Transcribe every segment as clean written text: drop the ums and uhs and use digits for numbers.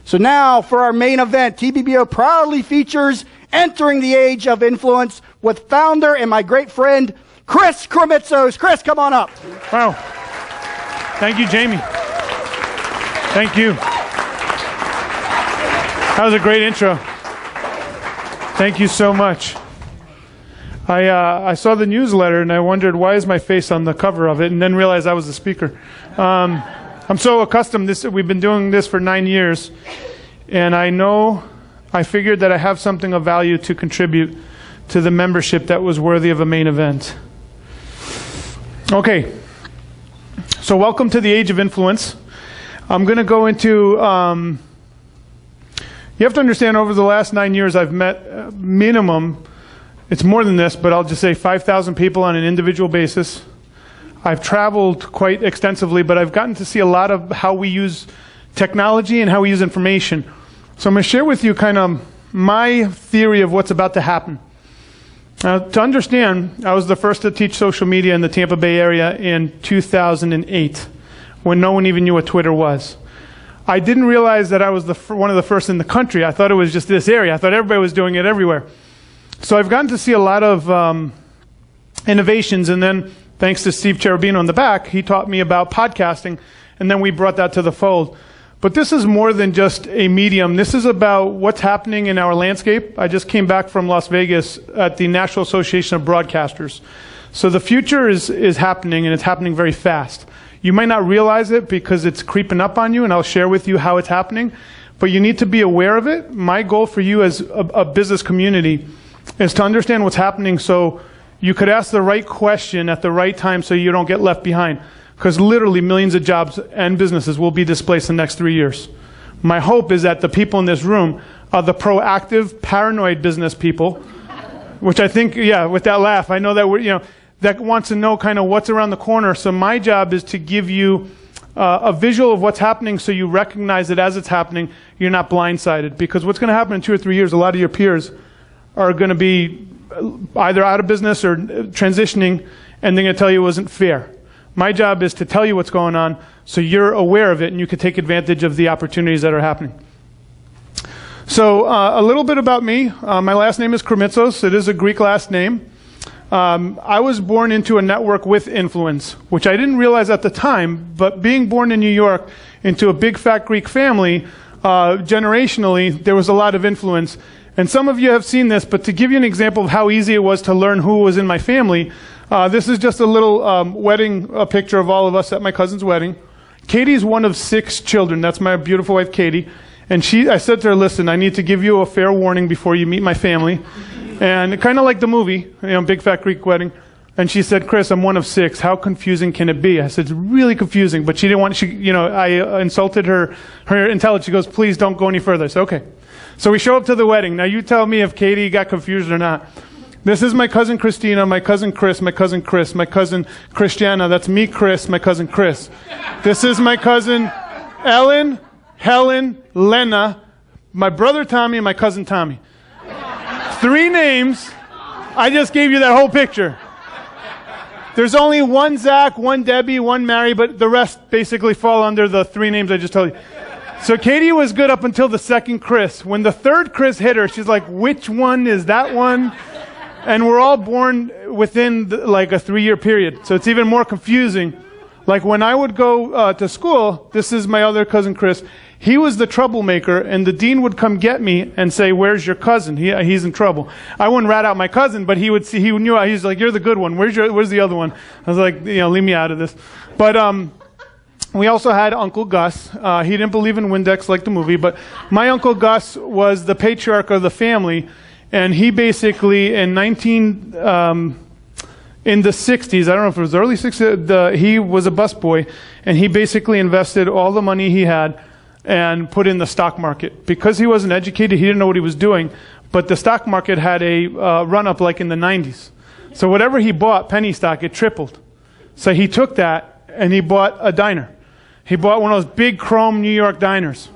So now for our main event, TBBO proudly features Entering the Age of Influence with founder and my great friend, Chris Kremitzos. Chris, come on up. Wow. Thank you, Jamie. Thank you. That was a great intro. Thank you so much. I saw the newsletter and I wondered, why is my face on the cover of it, and then realized I was the speaker. I'm so accustomed to this. We've been doing this for 9 years, and I figured that I have something of value to contribute to the membership that was worthy of a main event. Okay, so welcome to the Age of Influence. I'm going to go into, you have to understand, over the last 9 years I've met minimum, it's more than this, but I'll just say 5,000 people on an individual basis. I've traveled quite extensively, but I've gotten to see a lot of how we use technology and how we use information. So I'm going to share with you kind of my theory of what's about to happen. Now, to understand, I was the first to teach social media in the Tampa Bay area in 2008, when no one even knew what Twitter was. I didn't realize that I was one of the first in the country. I thought it was just this area. I thought everybody was doing it everywhere. So I've gotten to see a lot of innovations, and then thanks to Steve Cherubino in the back, he taught me about podcasting, and then we brought that to the fold. But this is more than just a medium. This is about what's happening in our landscape. I just came back from Las Vegas at the National Association of Broadcasters. So the future is happening, and it's happening very fast. You might not realize it because it's creeping up on you, and I'll share with you how it's happening. But you need to be aware of it. My goal for you as a business community is to understand what's happening so you could ask the right question at the right time so you don't get left behind. Because literally millions of jobs and businesses will be displaced in the next 3 years. My hope is that the people in this room are the proactive, paranoid business people, which I think, yeah, with that laugh, I know that we're, that wants to know kind of what's around the corner. So my job is to give you a visual of what's happening so you recognize it as it's happening. You're not blindsided. Because what's going to happen in 2 or 3 years, a lot of your peers are going to be either out of business or transitioning, and they're going to tell you it wasn't fair. My job is to tell you what's going on so you're aware of it and you can take advantage of the opportunities that are happening. So a little bit about me. My last name is Kremitzos. It is a Greek last name. I was born into a network with influence, which I didn't realize at the time, but being born in New York into a big fat Greek family, generationally, there was a lot of influence. And some of you have seen this, but to give you an example of how easy it was to learn who was in my family, this is just a little wedding picture of all of us at my cousin's wedding. Katie's one of 6 children. That's my beautiful wife, Katie. And I said to her, listen, I need to give you a fair warning before you meet my family. And kind of like the movie, Big Fat Greek Wedding. And she said, Chris, I'm one of 6. How confusing can it be? I said, it's really confusing. But she didn't want, I insulted her intelligence. She goes, please don't go any further. I said, okay. So we show up to the wedding. Now you tell me if Katie got confused or not. This is my cousin Christina, my cousin Chris, my cousin Chris, my cousin Christiana. That's me, Chris, my cousin Chris. This is my cousin Ellen, Helen, Lena, my brother Tommy, and my cousin Tommy. 3 names. I just gave you that whole picture. There's only one Zach, one Debbie, one Mary, but the rest basically fall under the 3 names I just told you. So Katie was good up until the second Chris. When the third Chris hit her, she's like, which one is that one? And we're all born within like a 3-year period. So it's even more confusing. Like when I would go to school, this is my other cousin Chris. He was the troublemaker, and the dean would come get me and say, where's your cousin? He's in trouble. I wouldn't rat out my cousin, but he knew, he's like, you're the good one. Where's the other one? I was like, leave me out of this. But we also had Uncle Gus. He didn't believe in Windex like the movie, but my Uncle Gus was the patriarch of the family, and he basically in the 60s, I don't know if it was early 60s, he was a busboy, and he basically invested all the money he had and put in the stock market. Because he wasn't educated, he didn't know what he was doing, but the stock market had a run-up like in the 90s. So whatever he bought, penny stock, it tripled. So he took that and he bought a diner. He bought one of those big chrome New York diners.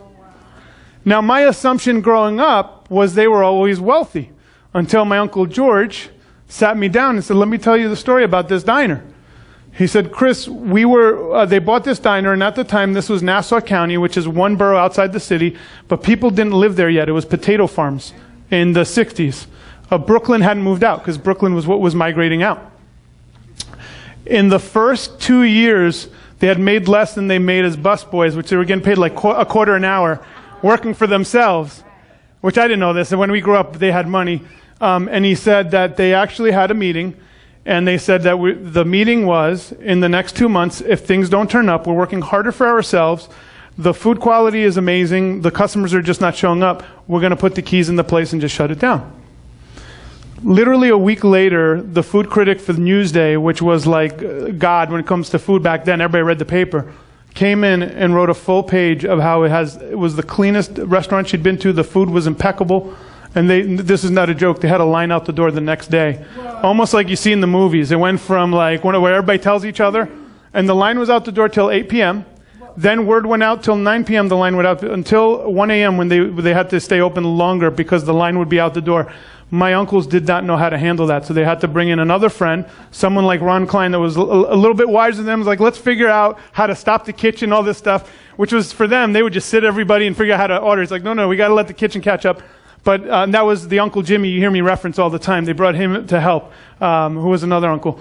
Now my assumption growing up was they were always wealthy, until my Uncle George sat me down and said, let me tell you the story about this diner. He said, Chris, they bought this diner, and at the time, this was Nassau County, which is one borough outside the city, but people didn't live there yet. It was potato farms in the 60s. Brooklyn hadn't moved out, because Brooklyn was what was migrating out. In the first 2 years, they had made less than they made as busboys, which they were getting paid like a quarter an hour, working for themselves, which I didn't know this. And when we grew up, they had money. And he said that they actually had a meeting, and they said that the meeting was, in the next 2 months, if things don't turn up, we're working harder for ourselves. The food quality is amazing. The customers are just not showing up. We're going to put the keys in the place and just shut it down. Literally a week later, the food critic for the Newsday, which was like God when it comes to food back then, everybody read the paper, came in and wrote a full page of how it was the cleanest restaurant she'd been to. The food was impeccable. And this is not a joke, they had a line out the door the next day. Almost like you see in the movies. It went from like where everybody tells each other, and the line was out the door till 8 p.m. Then word went out till 9 p.m. The line went out until 1 a.m. when they had to stay open longer because the line would be out the door. My uncles did not know how to handle that, so they had to bring in another friend, someone like Ron Klein that was a little bit wiser than them. Was like, let's figure out how to stop the kitchen, all this stuff, which was for them, they would just sit everybody and figure out how to order. It's like, no, we got to let the kitchen catch up. But that was the Uncle Jimmy you hear me reference all the time. They brought him to help, who was another uncle.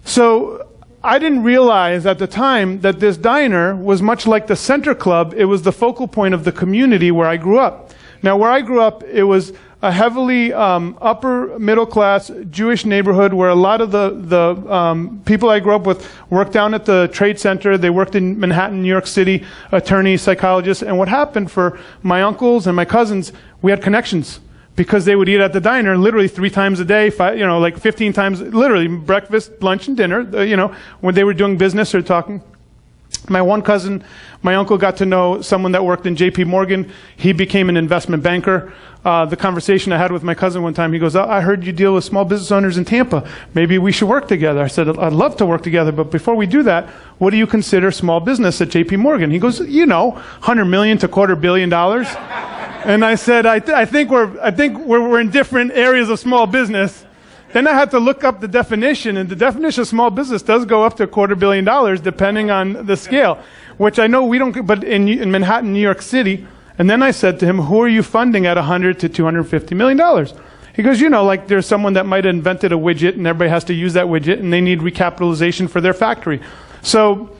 So I didn't realize at the time that this diner was much like the Center Club. It was the focal point of the community where I grew up. Now, where I grew up, it was a heavily upper middle class Jewish neighborhood where a lot of the people I grew up with worked down at the Trade Center. They worked in Manhattan, New York City, attorneys, psychologists. And what happened for my uncles and my cousins, we had connections because they would eat at the diner literally 3 times a day, like 15 times, literally breakfast, lunch, and dinner, when they were doing business or talking. My one cousin, my uncle got to know someone that worked in JP Morgan. He became an investment banker. The conversation I had with my cousin one time, he goes, I heard you deal with small business owners in Tampa. Maybe we should work together. I said, I'd love to work together, but before we do that, what do you consider small business at JP Morgan? He goes, $100 million to $250 million. And I said, I think we're in different areas of small business. Then I had to look up the definition, and the definition of small business does go up to $250 million depending on the scale, which I know we don't, but in Manhattan, New York City. And then I said to him, who are you funding at $100 to $250 million? He goes, like there's someone that might have invented a widget and everybody has to use that widget and they need recapitalization for their factory. So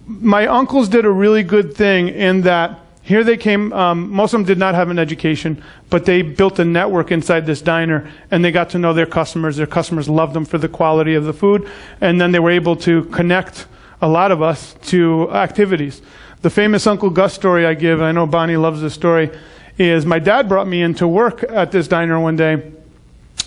my uncles did a really good thing in that here they came, most of them did not have an education, but they built a network inside this diner, and they got to know their customers. Their customers loved them for the quality of the food, and then they were able to connect a lot of us to activities. The famous Uncle Gus story I give, and I know Bonnie loves this story, is my dad brought me in to work at this diner one day,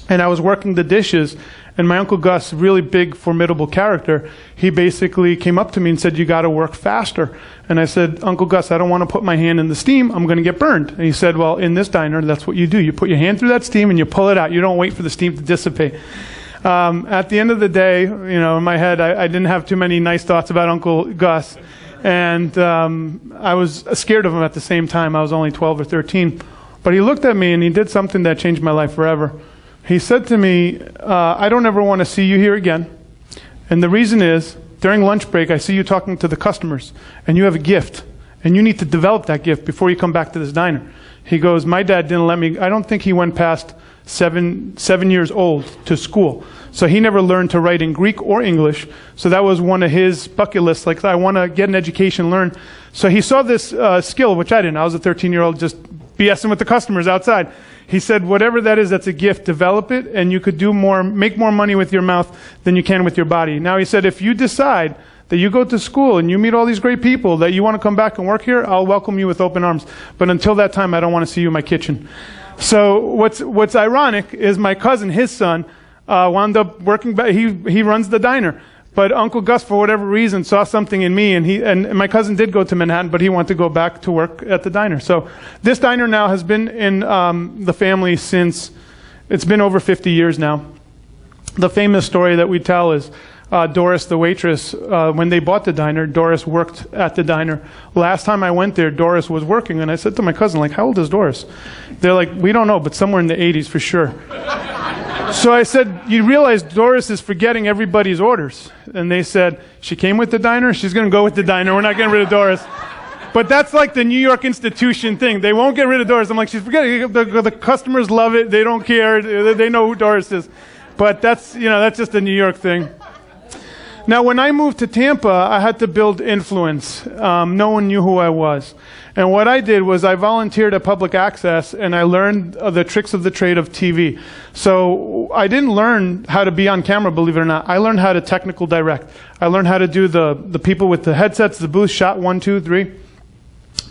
and I was working the dishes, and my Uncle Gus, really big, formidable character, he basically came up to me and said, you got to work faster. And I said, Uncle Gus, I don't want to put my hand in the steam. I'm going to get burned. And he said, well, in this diner, that's what you do. You put your hand through that steam and you pull it out. You don't wait for the steam to dissipate. At the end of the day, in my head, I didn't have too many nice thoughts about Uncle Gus. And I was scared of him at the same time. I was only 12 or 13. But he looked at me and he did something that changed my life forever. He said to me, I don't ever want to see you here again. And the reason is, during lunch break, I see you talking to the customers, and you have a gift, and you need to develop that gift before you come back to this diner. He goes, my dad didn't let me, I don't think he went past seven years old to school. So he never learned to write in Greek or English. So that was one of his bucket lists, like, I want to get an education, learn. So he saw this skill, which I didn't. I was a 13-year-old just BSing with the customers outside. He said, whatever that is, that's a gift, develop it, and you could do more, make more money with your mouth than you can with your body. Now he said, if you decide that you go to school and you meet all these great people, that you want to come back and work here, I'll welcome you with open arms. But until that time, I don't want to see you in my kitchen. So what's ironic is my cousin, his son, wound up working, he runs the diner. But Uncle Gus, for whatever reason, saw something in me, and my cousin did go to Manhattan, but he wanted to go back to work at the diner. So this diner now has been in the family since, it's been over 50 years now. The famous story that we tell is Doris, the waitress, when they bought the diner, Doris worked at the diner. Last time I went there, Doris was working, and I said to my cousin, like, how old is Doris? They're like, we don't know, but somewhere in the 80s for sure. So I said, you realize Doris is forgetting everybody's orders. And they said, she came with the diner, she's going to go with the diner. We're not getting rid of Doris. But that's like the New York institution thing. They won't get rid of Doris. I'm like, she's forgetting. The customers love it. They don't care. They know who Doris is. But that's just a New York thing. Now, when I moved to Tampa, I had to build influence. No one knew who I was. And what I did was I volunteered at Public Access, and I learned the tricks of the trade of TV. So I didn't learn how to be on camera, believe it or not. I learned how to technical direct. I learned how to do the people with the headsets, the booth, shot 1, 2, 3.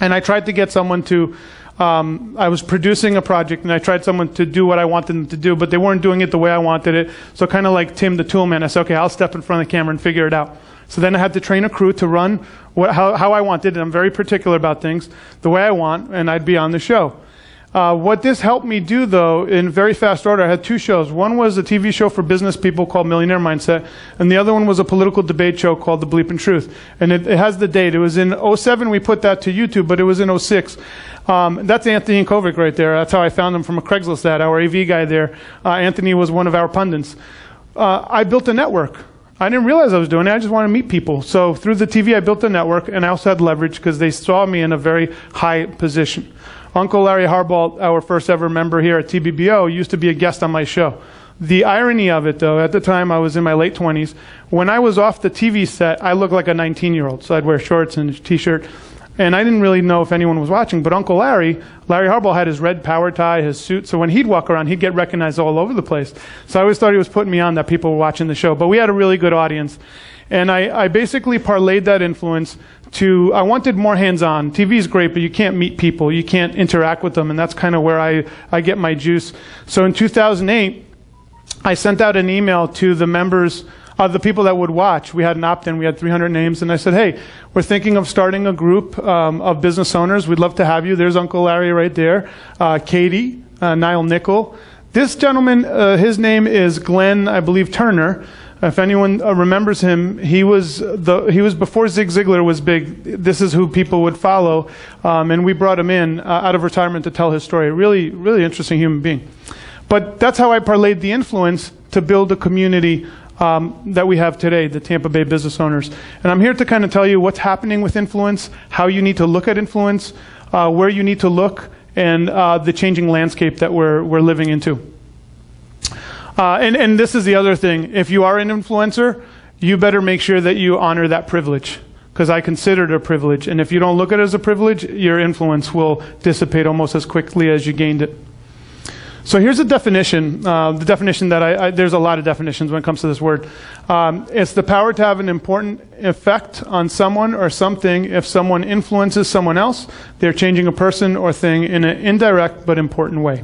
And I tried to get someone to, I was producing a project, and I tried someone to do what I wanted them to do, but they weren't doing it the way I wanted it. So kind of like Tim the Toolman, I said, okay, I'll step in front of the camera and figure it out. So then I had to train a crew to run how I wanted, and I'm very particular about things, the way I want, and I'd be on the show. What this helped me do, though, in very fast order, I had 2 shows. One was a TV show for business people called Millionaire Mindset, and the other one was a political debate show called The Bleepin' Truth. And it has the date. It was in 07, we put that to YouTube, but it was in 06. That's Anthony Kovic right there. That's how I found him from a Craigslist ad, our AV guy there. Anthony was one of our pundits. I built a network. I didn't realize I was doing it. I just wanted to meet people. So through the TV, I built a network, and I also had leverage because they saw me in a very high position. Uncle Larry Harbault, our first ever member here at TBBO, used to be a guest on my show. The irony of it, though, at the time I was in my late 20s, when I was off the TV set, I looked like a 19-year-old. So I'd wear shorts and a T-shirt. And I didn't really know if anyone was watching, but Uncle Larry Harbault had his red power tie, his suit, so when he'd walk around, he'd get recognized all over the place. So I always thought he was putting me on that people were watching the show. But we had a really good audience. And I basically parlayed that influence to, I wanted more hands-on. TV is great, but you can't meet people. You can't interact with them, and that's kind of where I get my juice. So in 2008, I sent out an email to the members the people that would watch. We had an opt-in. We had 300 names. And I said, hey, we're thinking of starting a group of business owners. We'd love to have you. There's Uncle Larry right there. Katie, Niall Nickel. This gentleman, his name is Glenn, I believe, Turner. If anyone remembers him, he was before Zig Ziglar was big. This is who people would follow. And we brought him in out of retirement to tell his story. Really, really interesting human being. But that's how I parlayed the influence to build a community that we have today, the Tampa Bay business owners. And I'm here to kind of tell you what's happening with influence, how you need to look at influence, where you need to look, and the changing landscape that we're living into. And this is the other thing. If you are an influencer, you better make sure that you honor that privilege, because I consider it a privilege. And if you don't look at it as a privilege, your influence will dissipate almost as quickly as you gained it. So here's a definition, the definition that there's a lot of definitions when it comes to this word. It's the power to have an important effect on someone or something. If someone influences someone else, they're changing a person or thing in an indirect but important way.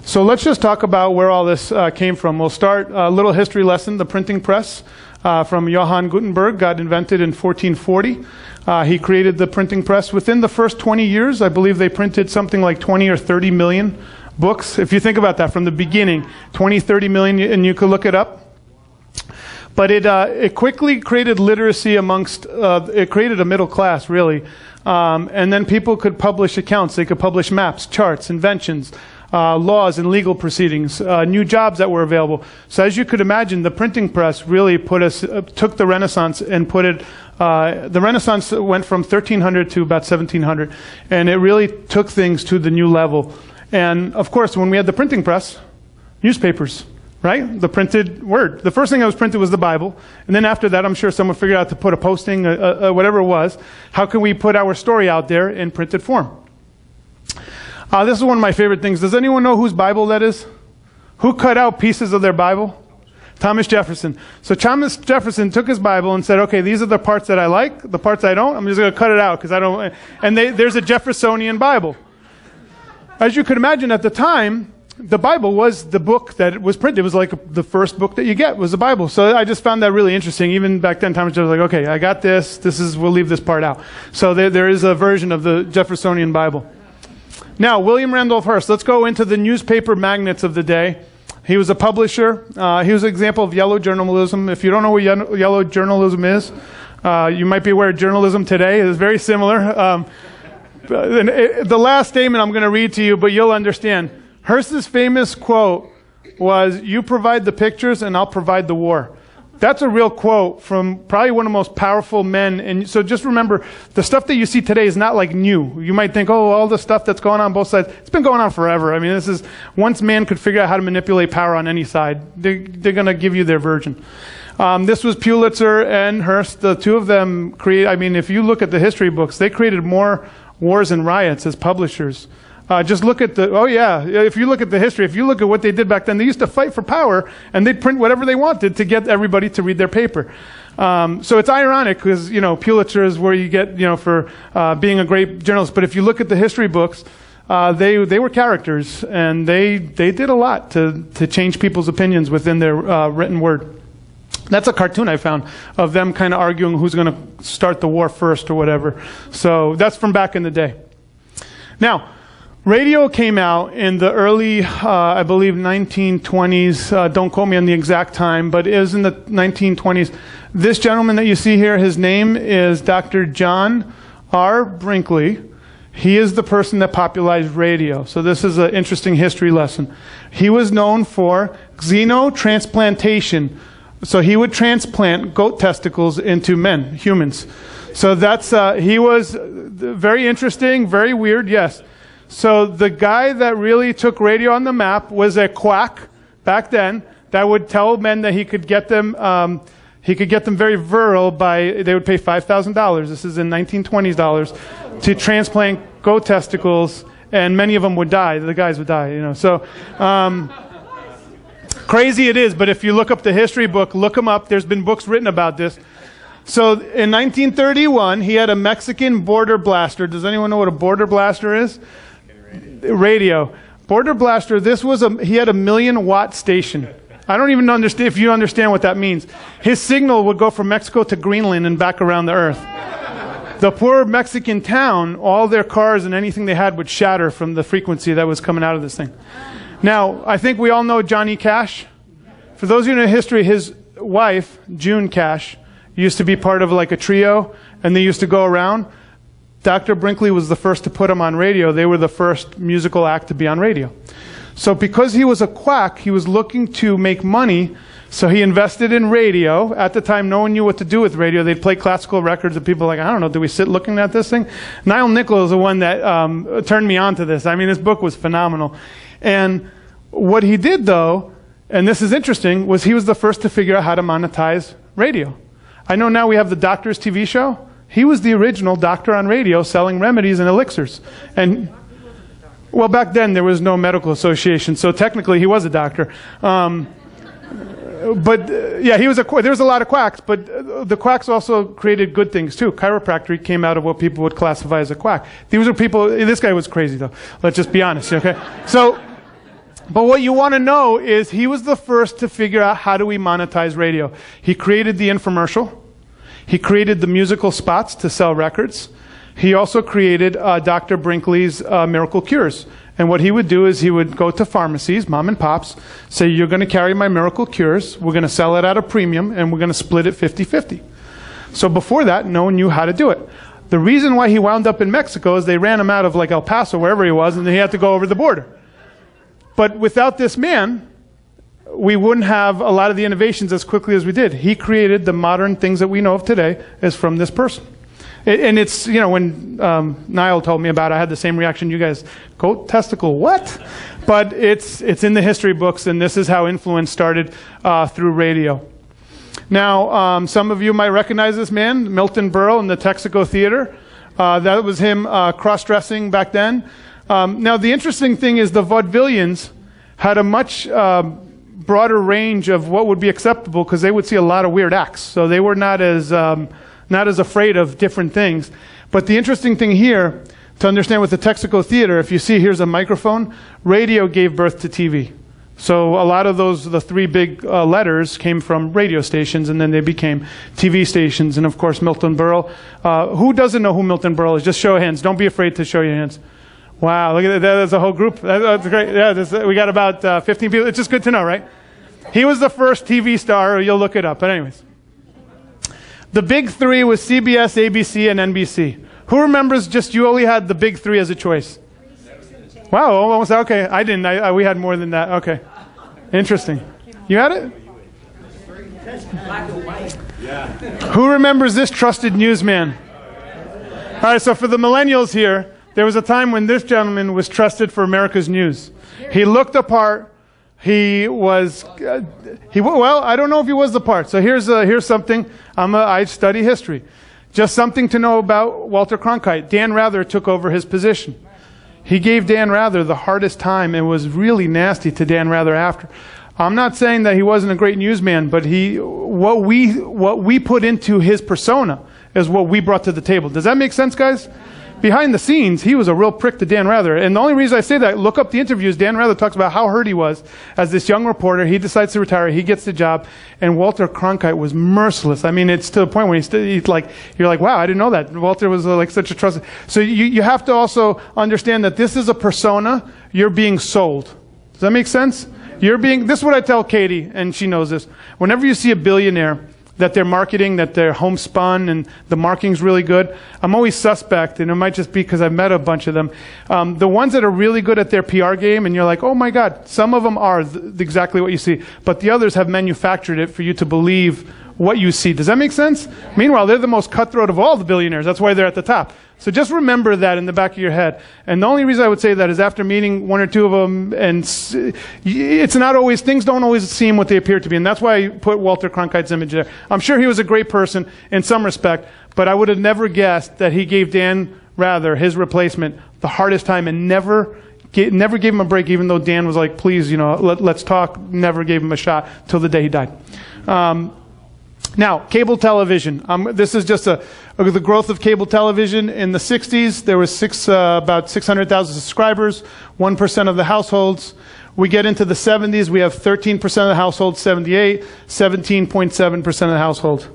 So let's just talk about where all this came from. We'll start a little history lesson. The printing press from Johann Gutenberg got invented in 1440. He created the printing press. Within the first 20 years, I believe they printed something like 20 or 30 million books. If you think about that from the beginning, 20, 30 million, and you could look it up. But it quickly created literacy amongst, it created a middle class, really. And then people could publish accounts. They could publish maps, charts, inventions, laws and legal proceedings, new jobs that were available. So as you could imagine, the printing press really took the Renaissance and put it, the Renaissance went from 1300 to about 1700, and it really took things to the new level. And of course, when we had the printing press, newspapers, right? The printed word. The first thing that was printed was the Bible. And then after that, I'm sure someone figured out to put a posting, whatever it was. How can we put our story out there in printed form? This is one of my favorite things. Does anyone know whose Bible that is? Who cut out pieces of their Bible? Thomas Jefferson. So Thomas Jefferson took his Bible and said, okay, these are the parts that I like, the parts I don't. I'm just going to cut it out because I don't. And there's a Jeffersonian Bible. As you could imagine at the time, the Bible was the book that was printed. It was like the first book that you get was the Bible. So I just found that really interesting. Even back then, Thomas Jefferson was like, okay, I got this. We'll leave this part out. So there is a version of the Jeffersonian Bible. Now, William Randolph Hearst. Let's go into the newspaper magnates of the day. He was a publisher. He was an example of yellow journalism. If you don't know what yellow journalism is, you might be aware of journalism today. It is very similar. The last statement I'm going to read to you, but you'll understand. Hearst's famous quote was, "You provide the pictures and I'll provide the war." That's a real quote from probably one of the most powerful men. And so just remember, the stuff that you see today is not like new. You might think, oh, all the stuff that's going on both sides, it's been going on forever. I mean, this is, once man could figure out how to manipulate power on any side, they're going to give you their version. This was Pulitzer and Hearst. The two of them create, I mean, if you look at the history books, they created more wars and riots as publishers. Just look at the, if you look at the history, if you look at what they did back then, they used to fight for power, and they'd print whatever they wanted to get everybody to read their paper. So it's ironic because, Pulitzer is where you get, for being a great journalist. But if you look at the history books, they were characters, and they did a lot to change people's opinions within their written word. That's a cartoon I found of them kind of arguing who's going to start the war first or whatever. So that's from back in the day. Now, radio came out in the early, I believe, 1920s. Don't quote me on the exact time, but it was in the 1920s. This gentleman that you see here, his name is Dr. John R. Brinkley. He is the person that popularized radio. So this is an interesting history lesson. He was known for xenotransplantation. So he would transplant goat testicles into men, humans. So that's, he was very interesting, very weird, yes. So the guy that really took radio on the map was a quack back then that would tell men that he could get them very virile by, they would pay $5,000, this is in 1920s dollars, to transplant goat testicles, and many of them would die, the guys would die, So, crazy it is, but if you look up the history book, look them up, there's been books written about this. So in 1931, he had a Mexican border blaster. Does anyone know what a border blaster is? Radio. Border blaster, he had a 1,000,000-watt station. I don't even understand if you understand what that means. His signal would go from Mexico to Greenland and back around the earth. The poor Mexican town, all their cars and anything they had would shatter from the frequency that was coming out of this thing. Now, I think we all know Johnny Cash. For those of you who know history, his wife, June Cash, used to be part of like a trio, and they used to go around. Dr. Brinkley was the first to put them on radio. They were the first musical act to be on radio. So because he was a quack, he was looking to make money, so he invested in radio. At the time, no one knew what to do with radio. They'd play classical records, and people were like, I don't know, do we sit looking at this thing? Niall Nichols is the one that turned me on to this. I mean, this book was phenomenal. And what he did, though, and this is interesting, was he was the first to figure out how to monetize radio. I know now we have the Doctor's TV show. He was the original doctor on radio selling remedies and elixirs. And, well, back then there was no medical association, so technically he was a doctor. Yeah, there was a lot of quacks, but the quacks also created good things too. Chiropractic came out of what people would classify as a quack. These were people, this guy was crazy though. Let's just be honest, okay? So, but what you want to know is he was the first to figure out how do we monetize radio. He created the infomercial. He created the musical spots to sell records. He also created Dr. Brinkley's Miracle Cures. And what he would do is he would go to pharmacies, mom and pops, say, you're going to carry my Miracle Cures, we're going to sell it at a premium, and we're going to split it 50-50. So before that, no one knew how to do it. The reason why he wound up in Mexico is they ran him out of like El Paso, wherever he was, and he had to go over the border. But without this man, we wouldn't have a lot of the innovations as quickly as we did. He created the modern things that we know of today is from this person. And it's, when Niall told me about it, I had the same reaction you guys. Goat testicle, what? But it's in the history books, and this is how influence started through radio. Now, some of you might recognize this man, Milton Berle in the Texaco Theater. That was him cross-dressing back then. Now, the interesting thing is the vaudevillians had a much broader range of what would be acceptable because they would see a lot of weird acts. So they were not as afraid of different things. But the interesting thing here, to understand with the Texaco Theater, if you see here's a microphone, radio gave birth to TV. So a lot of the three big letters came from radio stations, and then they became TV stations. And of course, Milton Berle. Who doesn't know who Milton Berle is? Just show of hands. Don't be afraid to show your hands. Wow, look at that. There's a whole group. That's great. Yeah, we got about 15 people. It's just good to know, right? He was the first TV star. You'll look it up. But anyways. The big three was CBS, ABC, and NBC. Who remembers just you only had the big three as a choice? Wow, almost. Okay, I didn't. We had more than that. Okay. Interesting. You had it? Who remembers this trusted newsman? All right, so for the millennials here, there was a time when this gentleman was trusted for America's news. He looked the part. Well, I don't know if he was the part. So here's something. I study history. Just something to know about Walter Cronkite. Dan Rather took over his position. He gave Dan Rather the hardest time and was really nasty to Dan Rather after. I'm not saying that he wasn't a great newsman, but what we put into his persona is what we brought to the table. Does that make sense, guys? Behind the scenes, he was a real prick to Dan Rather. And the only reason I say that, look up the interviews. Dan Rather talks about how hurt he was as this young reporter. He decides to retire. He gets the job. And Walter Cronkite was merciless. I mean, it's to the point where he's like, you're like, wow, I didn't know that. Walter was like such a trusted. So you have to also understand that this is a persona. You're being sold. Does that make sense? This is what I tell Katie, and she knows this. Whenever you see a billionaire that they're marketing, that they're homespun, and the marketing's really good, I'm always suspect, and it might just be because I've met a bunch of them. The ones that are really good at their PR game, and you're like, oh my God, some of them are exactly what you see, but the others have manufactured it for you to believe what you see. Does that make sense? Meanwhile, they're the most cutthroat of all the billionaires. That's why they're at the top. So just remember that in the back of your head. And the only reason I would say that is after meeting one or two of them, and it's not always, things don't always seem what they appear to be. And that's why I put Walter Cronkite's image there. I'm sure he was a great person in some respect, but I would have never guessed that he gave Dan Rather, his replacement, the hardest time and never gave him a break, even though Dan was like, please, let's talk. Never gave him a shot till the day he died. Now, cable television. This is just the growth of cable television. In the 60s, there was about 600,000 subscribers, 1% of the households. We get into the 70s, we have 13% of the households, 78, 17.7% of the households.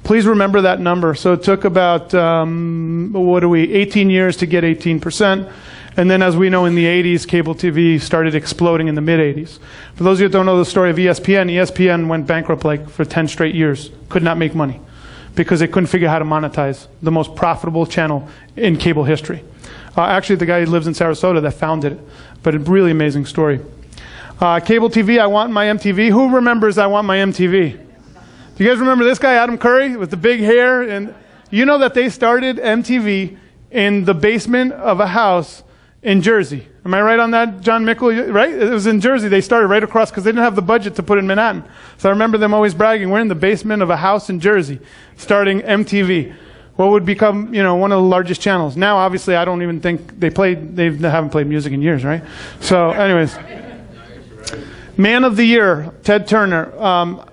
Please remember that number. So it took about, 18 years to get 18%. And then, as we know, in the 80s, cable TV started exploding in the mid-80s. For those of you who don't know the story of ESPN went bankrupt for 10 straight years. Could not make money because they couldn't figure out how to monetize the most profitable channel in cable history. Actually, the guy who lives in Sarasota that founded it, but a really amazing story. Cable TV, I Want My MTV. Who remembers I Want My MTV? Do you guys remember this guy, Adam Curry, with the big hair? And you know that they started MTV in the basement of a house in Jersey. Am I right on that, John Mickle? Right? It was in Jersey. They started right across because they didn't have the budget to put in Manhattan. So I remember them always bragging, we're in the basement of a house in Jersey, starting MTV. What would become, one of the largest channels. Now, obviously, I don't even think they haven't played music in years, right? So, anyways. Man of the Year, Ted Turner.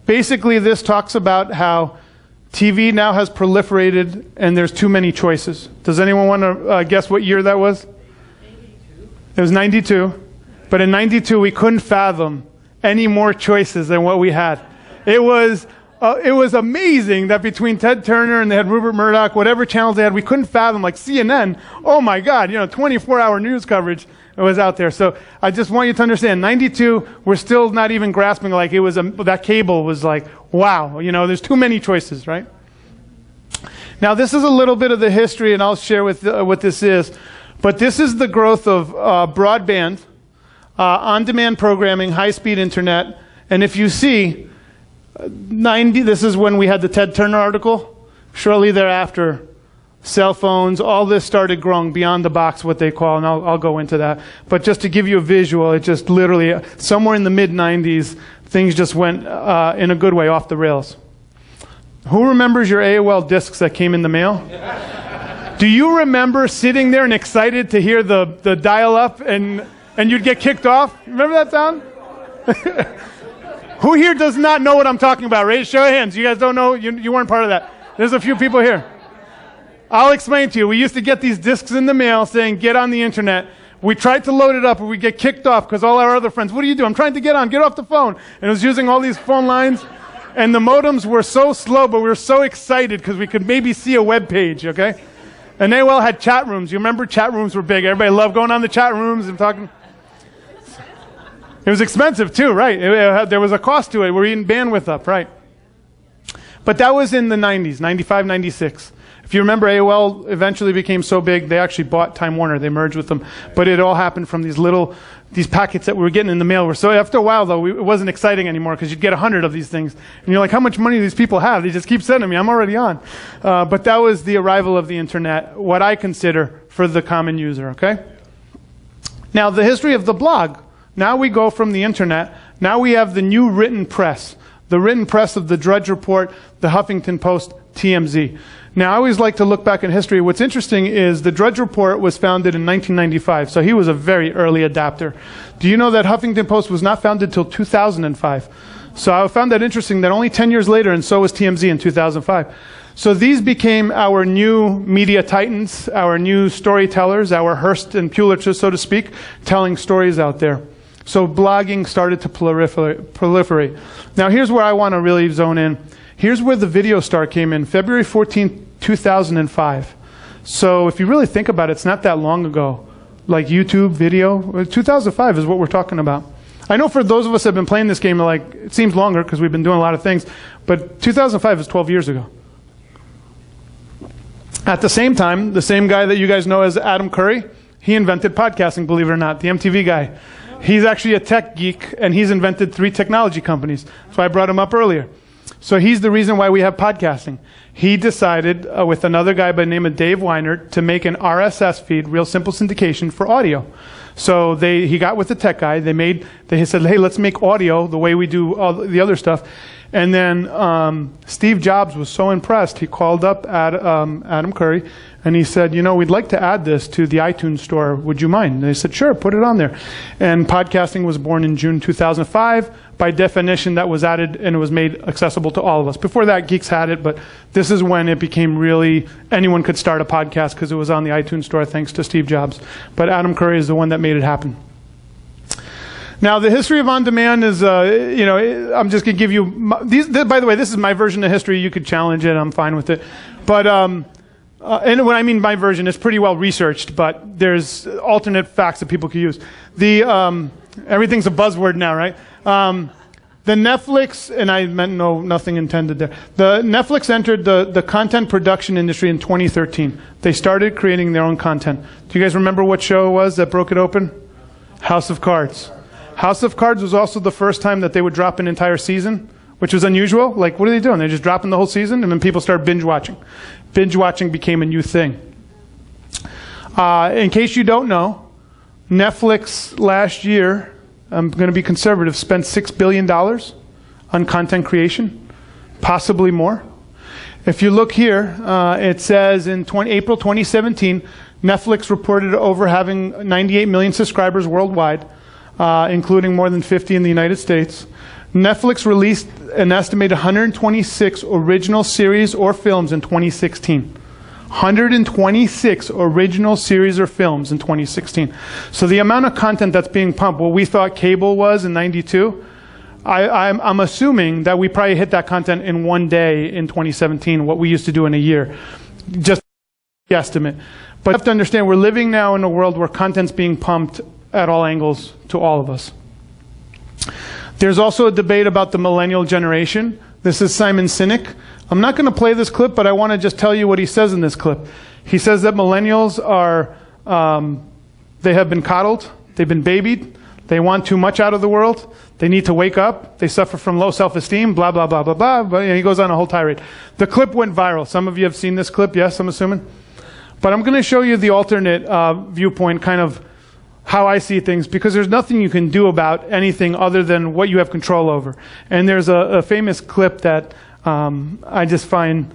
Basically, this talks about how TV now has proliferated and there's too many choices. Does anyone want to guess what year that was? It was 92, but in 92 we couldn't fathom any more choices than what we had. It was amazing that between Ted Turner and they had Rupert Murdoch, whatever channels they had, we couldn't fathom, like CNN, oh my God, 24-hour news coverage was out there. So I just want you to understand, 92, we're still not even grasping like it was, that cable was like, wow, there's too many choices, right? Now this is a little bit of the history and I'll share what this is. But this is the growth of broadband, on-demand programming, high-speed internet. And if you see, this is when we had the Ted Turner article. Shortly thereafter, cell phones, all this started growing beyond the box, what they call, and I'll go into that. But just to give you a visual, it just literally, somewhere in the mid-90s, things just went, in a good way, off the rails. Who remembers your AOL discs that came in the mail? Do you remember sitting there and excited to hear the dial-up and you'd get kicked off? Remember that sound? Who here does not know what I'm talking about? Raise show of hands. You guys don't know? You weren't part of that. There's a few people here. I'll explain to you. We used to get these discs in the mail saying, get on the internet. We tried to load it up and we'd get kicked off because all our other friends, what do you do? I'm trying to get on. Get off the phone. And it was using all these phone lines. And the modems were so slow, but we were so excited because we could maybe see a web page, okay? And AOL had chat rooms. You remember chat rooms were big. Everybody loved going on the chat rooms and talking. It was expensive too, right? There was a cost to it. We're eating bandwidth up, right? But that was in the 90s, 95, 96. If you remember, AOL eventually became so big, they actually bought Time Warner. They merged with them. But it all happened from these little these packets that we were getting in the mail were so, after a while though, it wasn't exciting anymore because you'd get 100 of these things. And you're like, how much money do these people have? They just keep sending me. I'm already on. But that was the arrival of the internet, what I consider for the common user, okay? Now, the history of the blog. Now we go from the internet. Now we have the new written press. The written press of the Drudge Report, the Huffington Post, TMZ. Now, I always like to look back in history. What's interesting is the Drudge Report was founded in 1995, so he was a very early adapter. Do you know that Huffington Post was not founded until 2005? So I found that interesting that only 10 years later, and so was TMZ in 2005. So these became our new media titans, our new storytellers, our Hearst and Pulitzer, so to speak, telling stories out there. So blogging started to proliferate. Now, here's where I want to really zone in. Here's where the video star came in, February 14, 2005. So if you really think about it, it's not that long ago. Like YouTube, video, 2005 is what we're talking about. I know for those of us that have been playing this game, like, it seems longer because we've been doing a lot of things, but 2005 is 12 years ago. At the same time, the same guy that you guys know as Adam Curry, he invented podcasting, believe it or not, the MTV guy. He's actually a tech geek, and he's invented 3 technology companies. That's why I brought him up earlier. So he's the reason why we have podcasting. He decided, with another guy by the name of Dave Weinert, to make an RSS feed, real simple syndication, for audio. So he got with the tech guy. They said, hey, let's make audio the way we do all the other stuff. And then Steve Jobs was so impressed, he called up Adam Curry, and he said, you know, we'd like to add this to the iTunes store. Would you mind? And they said, sure, put it on there. And podcasting was born in June 2005. By definition, that was added and it was made accessible to all of us. Before that, geeks had it, but this is when it became really, anyone could start a podcast because it was on the iTunes store thanks to Steve Jobs. But Adam Curry is the one that made it happen. Now, the history of on-demand is, you know, I'm just going to give you, by the way, this is my version of history. You could challenge it. I'm fine with it. But, and when I mean my version, it's pretty well researched, but there's alternate facts that people could use. Everything's a buzzword now, right? The Netflix, and I meant nothing intended there. The Netflix entered the content production industry in 2013. They started creating their own content. Do you guys remember what show it was that broke it open? House of Cards. House of Cards was also the first time that they would drop an entire season, which was unusual. Like, what are they doing? They're just dropping the whole season, and then people start binge watching. Binge watching became a new thing. In case you don't know, Netflix last year, I'm going to be conservative, spent $6 billion on content creation, possibly more. If you look here, it says in April 2017, Netflix reported over having 98 million subscribers worldwide, including more than 50 in the United States. Netflix released an estimated 126 original series or films in 2016. 126 original series or films in 2016. So the amount of content that's being pumped, what we thought cable was in 92, I'm assuming that we probably hit that content in one day in 2017, what we used to do in a year. Just an estimate. But you have to understand, we're living now in a world where content's being pumped at all angles to all of us. There's also a debate about the millennial generation. This is Simon Sinek. I'm not going to play this clip, but I want to just tell you what he says in this clip. He says that millennials are, they have been coddled, they've been babied, they want too much out of the world, they need to wake up, they suffer from low self-esteem, blah, blah, blah, blah, blah. But, and he goes on a whole tirade. The clip went viral. Some of you have seen this clip, yes, I'm assuming? But I'm going to show you the alternate viewpoint, kind of how I see things, because there's nothing you can do about anything other than what you have control over. And there's a famous clip that I just find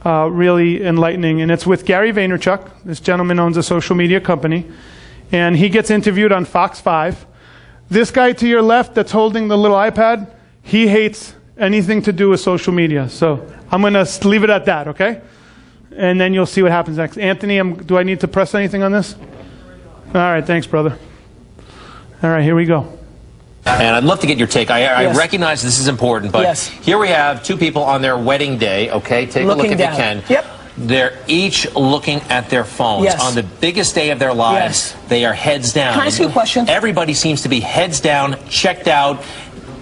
really enlightening, and it's with Gary Vaynerchuk. This gentleman owns a social media company, and he gets interviewed on Fox 5. This guy to your left that's holding the little iPad, he hates anything to do with social media. So I'm going to leave it at that, okay? And then you'll see what happens next. Anthony, do I need to press anything on this? All right, thanks, brother. All right, here we go. And I'd love to get your take. I recognize this is important, but here we have two people on their wedding day, okay? Take a look if you can. Yep. They're each looking at their phones. On the biggest day of their lives, they are heads down. Can I ask you a question? Everybody seems to be heads down, checked out,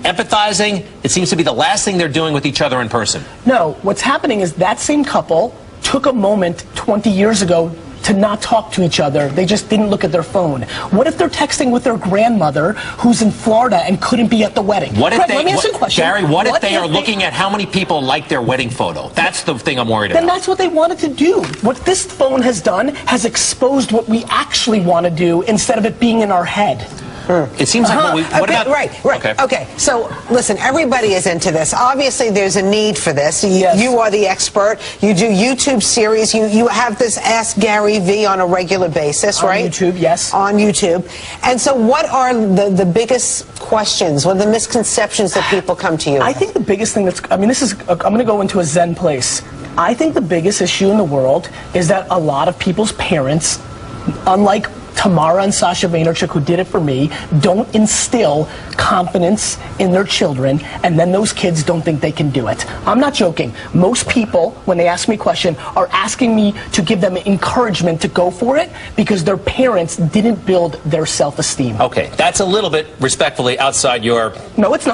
empathizing. It seems to be the last thing they're doing with each other in person. No, what's happening is that same couple took a moment 20 years ago to not talk to each other. They just didn't look at their phone. What if they're texting with their grandmother who's in Florida and couldn't be at the wedding? What if Greg, they, let me ask you a question. Gary, what if they are looking at how many people like their wedding photo? That's the thing I'm worried about. Then that's what they wanted to do. What this phone has done has exposed what we actually want to do instead of it being in our head. It seems like what about... Right. Okay. So, listen, everybody is into this. Obviously, there's a need for this. Yes. You are the expert. You do YouTube series. You have this Ask Gary V on a regular basis, right? On YouTube, yes. On YouTube. And so what are the biggest questions? What are the misconceptions that people come to you with? I think the biggest thing I'm going to go into a Zen place. I think the biggest issue in the world is that a lot of people's parents, unlike Tamara and Sasha Vaynerchuk, who did it for me, don't instill confidence in their children, and then those kids don't think they can do it. I'm not joking. Most people, when they ask me a question, are asking me to give them encouragement to go for it because their parents didn't build their self-esteem. Okay, that's a little bit respectfully outside your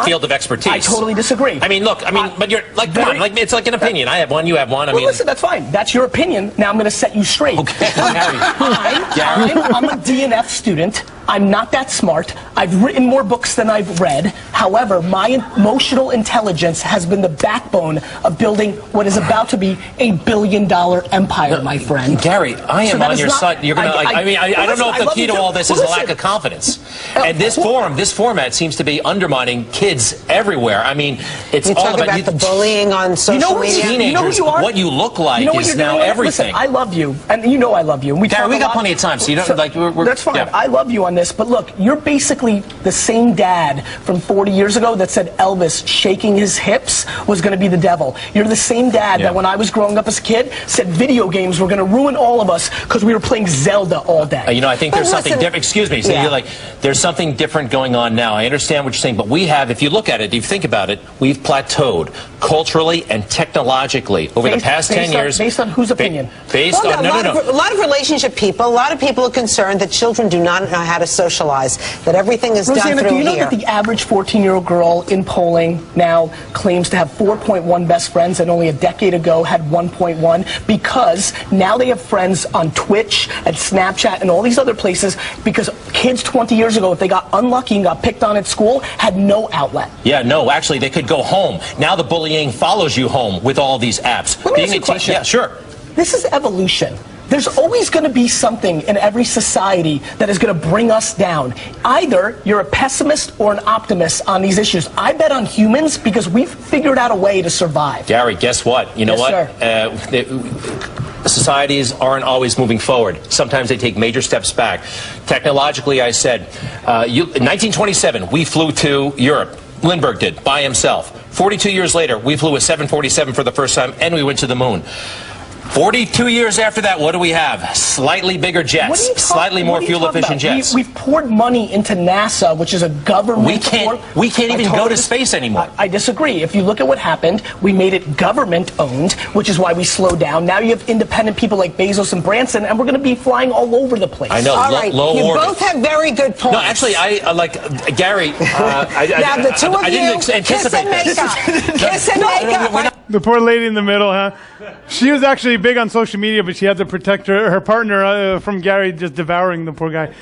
field of expertise. I totally disagree. I mean, look, but you're like, come on, like, it's like an opinion. I have one, you have one. Listen, that's fine. That's your opinion. Now I'm going to set you straight. Okay, I'm a DNF student. I'm not that smart. I've written more books than I've read. However, my emotional intelligence has been the backbone of building what is about to be a billion-dollar empire, my friend. Gary, I am on your side. You're gonna. I don't know if the key to all this is a lack of confidence. And this format seems to be undermining kids everywhere. I mean, it's all about the bullying on social media. Teenagers, what you look like is now everything. Listen, I love you, and you know I love you. Gary, we got plenty of time, so you don't like. That's fine. I love you on this, but look, you're basically the same dad from 40 years ago that said Elvis shaking his hips was going to be the devil. You're the same dad that when I was growing up as a kid said video games were going to ruin all of us because we were playing Zelda all day. I think there's something different. Excuse me. So you're like, there's something different going on now. I understand what you're saying, but we have, if you look at it, if you think about it, we've plateaued culturally and technologically over the past 10 years. Based on whose opinion? A lot of relationship people, a lot of people are concerned that children do not know how to socialize, that everything is done through do you know that the average 14-year-old girl in polling now claims to have 4.1 best friends and only a decade ago had 1.1 because now they have friends on Twitch and Snapchat and all these other places because kids 20 years ago, if they got unlucky and got picked on at school, had no outlet. Yeah, no, actually they could go home. Now the bullying follows you home with all these apps. Let me ask you a question. Yeah, sure. This is evolution. There's always going to be something in every society that is going to bring us down. Either you're a pessimist or an optimist on these issues. I bet on humans because we've figured out a way to survive. Gary, guess what? You know what? Societies aren't always moving forward. Sometimes they take major steps back. Technologically, I said, in 1927, we flew to Europe. Lindbergh did, by himself. 42 years later, we flew a 747 for the first time, and we went to the moon. 42 years after that, what do we have? Slightly bigger jets, slightly more fuel-efficient jets. We've poured money into NASA, which is a government... We can't even go to space anymore. I disagree. If you look at what happened, we made it government-owned, which is why we slowed down. Now you have independent people like Bezos and Branson, and we're going to be flying all over the place. I know, all right, low you orbit. both have very good points. No, actually, I like Gary. Now the two of I didn't anticipate this. Kiss and make up. The poor lady in the middle, huh? She was actually big on social media, but she had to protect her partner from Gary just devouring the poor guy.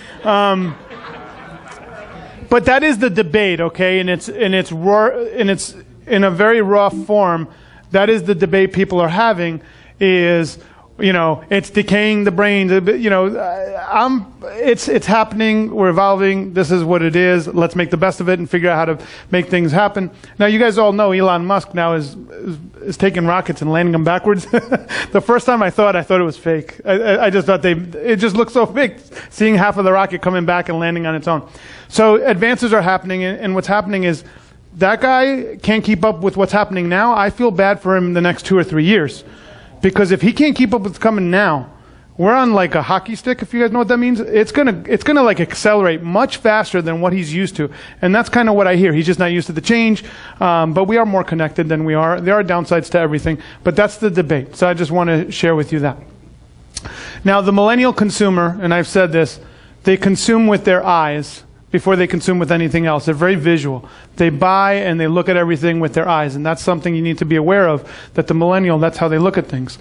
But that is the debate, okay? And it's in a very raw form. That is the debate people are having. Is it's decaying the brain. It's happening. We're evolving. This is what it is. Let's make the best of it and figure out how to make things happen. Now, you guys all know Elon Musk now is taking rockets and landing them backwards. The first time I thought it was fake. I just thought it just looked so fake, seeing half of the rocket coming back and landing on its own. So advances are happening, and what's happening is that guy can't keep up with what's happening now. I feel bad for him the next 2 or 3 years. Because if he can't keep up with what's coming now, we're on like a hockey stick, if you guys know what that means. It's gonna like accelerate much faster than what he's used to. And that's kind of what I hear. He's just not used to the change. But we are more connected than we are. There are downsides to everything. But that's the debate. So I just want to share with you that. Now, the millennial consumer, and I've said this, they consume with their eyes before they consume with anything else. They're very visual. They buy and they look at everything with their eyes, and that's something you need to be aware of, that the millennial, that's how they look at things.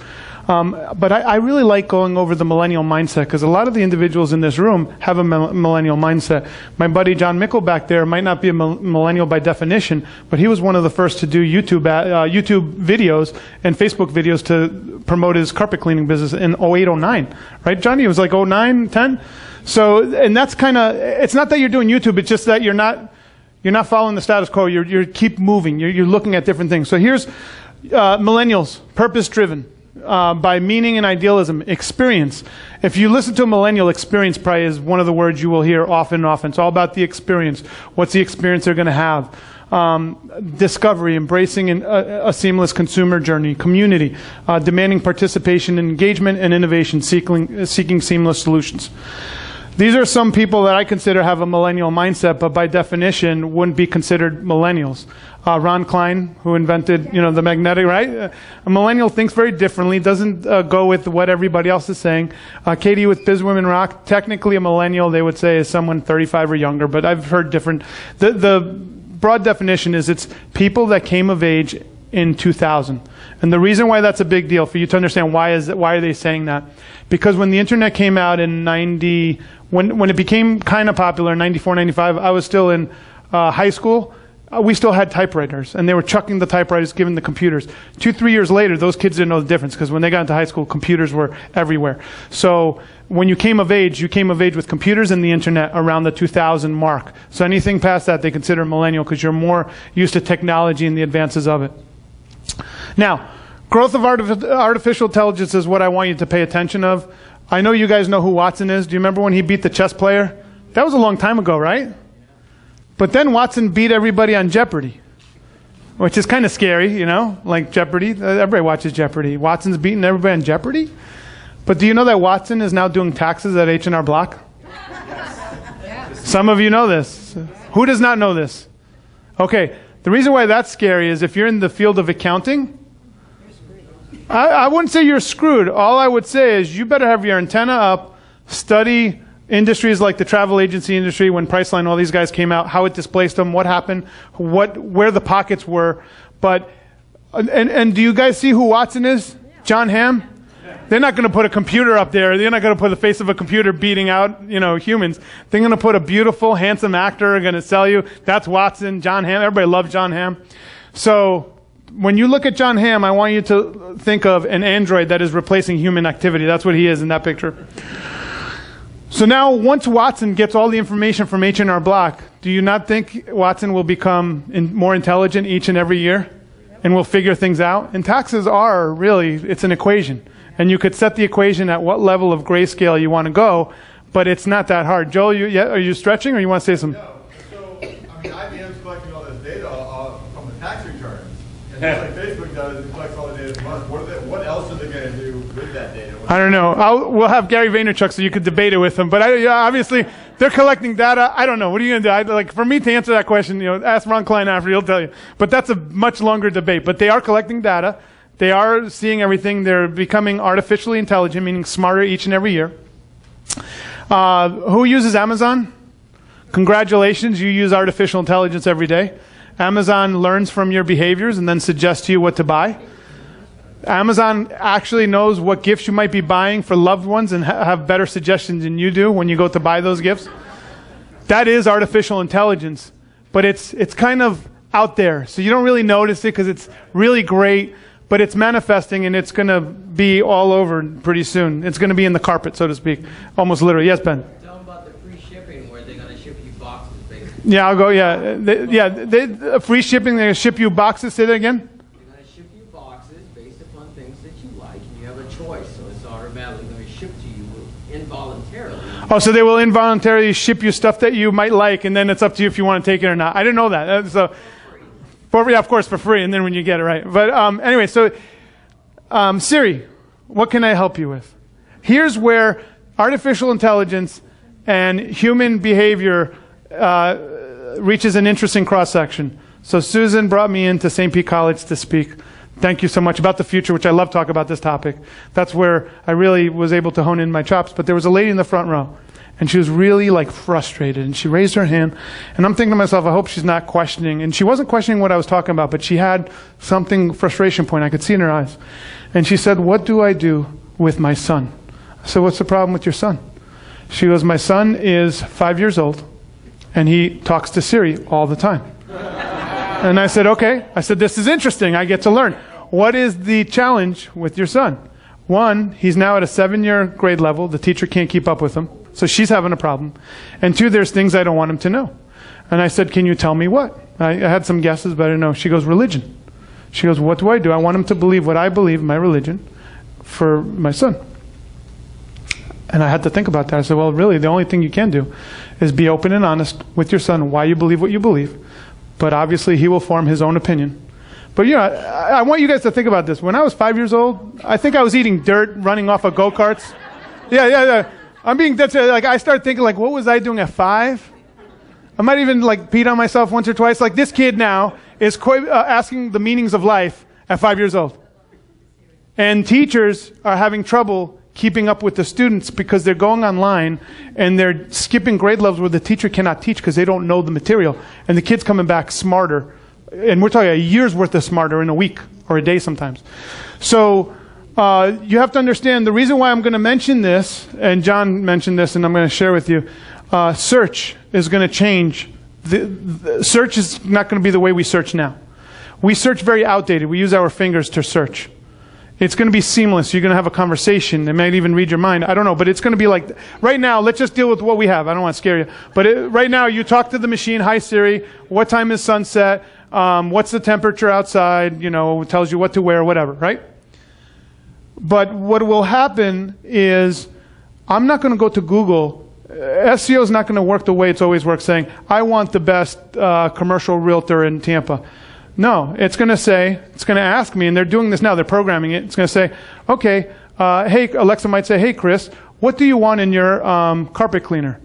But I really like going over the millennial mindset because a lot of the individuals in this room have a millennial mindset. My buddy John Mickle back there might not be a millennial by definition, but he was one of the first to do YouTube videos and Facebook videos to promote his carpet cleaning business in 08, 09. Right, Johnny? It was like 09, 10? So, and that's kind of, it's not that you're doing YouTube, it's just that you're not following the status quo. You keep moving. You're looking at different things. So here's millennials, purpose-driven. By meaning and idealism, experience. If you listen to a millennial, experience probably is one of the words you will hear often and often. It's all about the experience. What's the experience they're going to have? Discovery, embracing a seamless consumer journey, community, demanding participation, engagement, and innovation, seeking seamless solutions. These are some people that I consider have a millennial mindset, but by definition wouldn't be considered millennials. Ron Klein, who invented, the magnetic, right? A millennial thinks very differently, doesn't go with what everybody else is saying. Katie with Biz Women Rock, technically a millennial, they would say, is someone 35 or younger, but I've heard different. The broad definition is it's people that came of age in 2000. And the reason why that's a big deal for you to understand why are they saying that? Because when the internet came out in 90, when it became kind of popular in 94, 95, I was still in high school. We still had typewriters, and they were chucking the typewriters, giving the computers. 2-3 years later, those kids didn't know the difference because when they got into high school, computers were everywhere. So when you came of age with computers and the internet around the 2000 mark. So anything past that, they consider millennial because you're more used to technology and the advances of it. Now, growth of artificial intelligence is what I want you to pay attention of. I know you guys know who Watson is. Do you remember when he beat the chess player? That was a long time ago, right? But then Watson beat everybody on Jeopardy, which is kind of scary, like Jeopardy. Everybody watches Jeopardy. Watson's beating everybody on Jeopardy? But do you know that Watson is now doing taxes at H&R Block? Some of you know this. Who does not know this? Okay, the reason why that's scary is if you're in the field of accounting, I wouldn't say you're screwed. All I would say is you better have your antenna up, study industries like the travel agency industry when Priceline, all these guys came out, how it displaced them, what happened, where the pockets were. But and do you guys see who Watson is? John Hamm? They're not going to put a computer up there. They're not going to put the face of a computer beating out, humans. They're going to put a beautiful, handsome actor going to sell you. That's Watson, John Hamm. Everybody loves John Hamm. So when you look at John Hamm, I want you to think of an android that is replacing human activity. That's what he is in that picture. So now, once Watson gets all the information from H&R Block, do you not think Watson will become more intelligent each and every year and will figure things out? And taxes are really, it's an equation. And you could set the equation at what level of grayscale you want to go, but it's not that hard. Joel, are you stretching or you want to say something? No. So, IBM's collecting all this data from the tax returns. And just like Facebook does, it collects all the data from us. What else are they going to do with that data? I don't know. We'll have Gary Vaynerchuk so you could debate it with him. But obviously, they're collecting data. I don't know. What are you going to do? For me to answer that question, ask Ron Klein after. He'll tell you. But that's a much longer debate. But they are collecting data. They are seeing everything. They're becoming artificially intelligent, meaning smarter each and every year. Who uses Amazon? Congratulations. You use artificial intelligence every day. Amazon learns from your behaviors and then suggests to you what to buy. Amazon actually knows what gifts you might be buying for loved ones and have better suggestions than you do when you go to buy those gifts. That is artificial intelligence, but it's kind of out there. So you don't really notice it because it's really great, but it's manifesting and it's going to be all over pretty soon. It's going to be in the carpet, so to speak, almost literally. Yes, Ben? Tell them about the free shipping where they're going to ship you boxes, basically. Yeah, I'll go, yeah. Free shipping, they're going to ship you boxes. Say that again? Choice, so it's automatically going to ship to you involuntarily. Oh, so they will involuntarily ship you stuff that you might like, and then it's up to you if you want to take it or not. I didn't know that. So, of course, for free, and then when you get it, right. But anyway, so Siri, what can I help you with? Here's where artificial intelligence and human behavior reaches an interesting cross-section. So Susan brought me into St. Pete College to speak. Thank you so much about the future, which I love talking about this topic. That's where I really was able to hone in my chops. But there was a lady in the front row, And she was really like frustrated, and she raised her hand, and I'm thinking to myself, I hope she's not questioning. And she wasn't questioning what I was talking about, but she had something, frustration point. I could see in her eyes. And she said, what do I do with my son? I said, what's the problem with your son? She goes, my son is 5 years old, and he talks to Siri all the time. And I said, okay. I said, this is interesting. I get to learn. What is the challenge with your son? One, he's now at a 7-year grade level. The teacher can't keep up with him. So she's having a problem. And two, there's things I don't want him to know. And I said, can you tell me what? I had some guesses, but I didn't know. She goes, religion. She goes, what do? I want him to believe what I believe, my religion, for my son. And I had to think about that. I said, well, really, the only thing you can do is be open and honest with your son, why you believe what you believe. But obviously, he will form his own opinion. But, you know, I want you guys to think about this. When I was 5 years old, I think I was eating dirt, running off of go-karts. Yeah. I'm being dead serious. Like, I started thinking, like, what was I doing at 5? I might even, like, peed on myself once or twice. Like, this kid now is asking the meanings of life at 5 years old. And teachers are having trouble keeping up with the students because they're going online and they're skipping grade levels where the teacher cannot teach because they don't know the material. And the kid's coming back smarter. And we're talking a year's worth of smarter in a week or a day sometimes. So you have to understand the reason why I'm going to mention this, and John mentioned this and I'm going to share with you, search is going to change. The search is not going to be the way we search now. We search very outdated. We use our fingers to search. It's going to be seamless. You're going to have a conversation. It might even read your mind. I don't know, but it's going to be like, right now, let's just deal with what we have. I don't want to scare you. But right now, you talk to the machine, hi Siri, what time is sunset? What's the temperature outside? You know, it tells you what to wear, whatever, right? But what will happen is, I'm not going to go to Google. SEO is not going to work the way it's always worked, saying, I want the best commercial realtor in Tampa. No, it's going to ask me, and they're doing this now, they're programming it. It's going to say, okay, hey, Alexa might say, hey, Chris, what do you want in your carpet cleaner?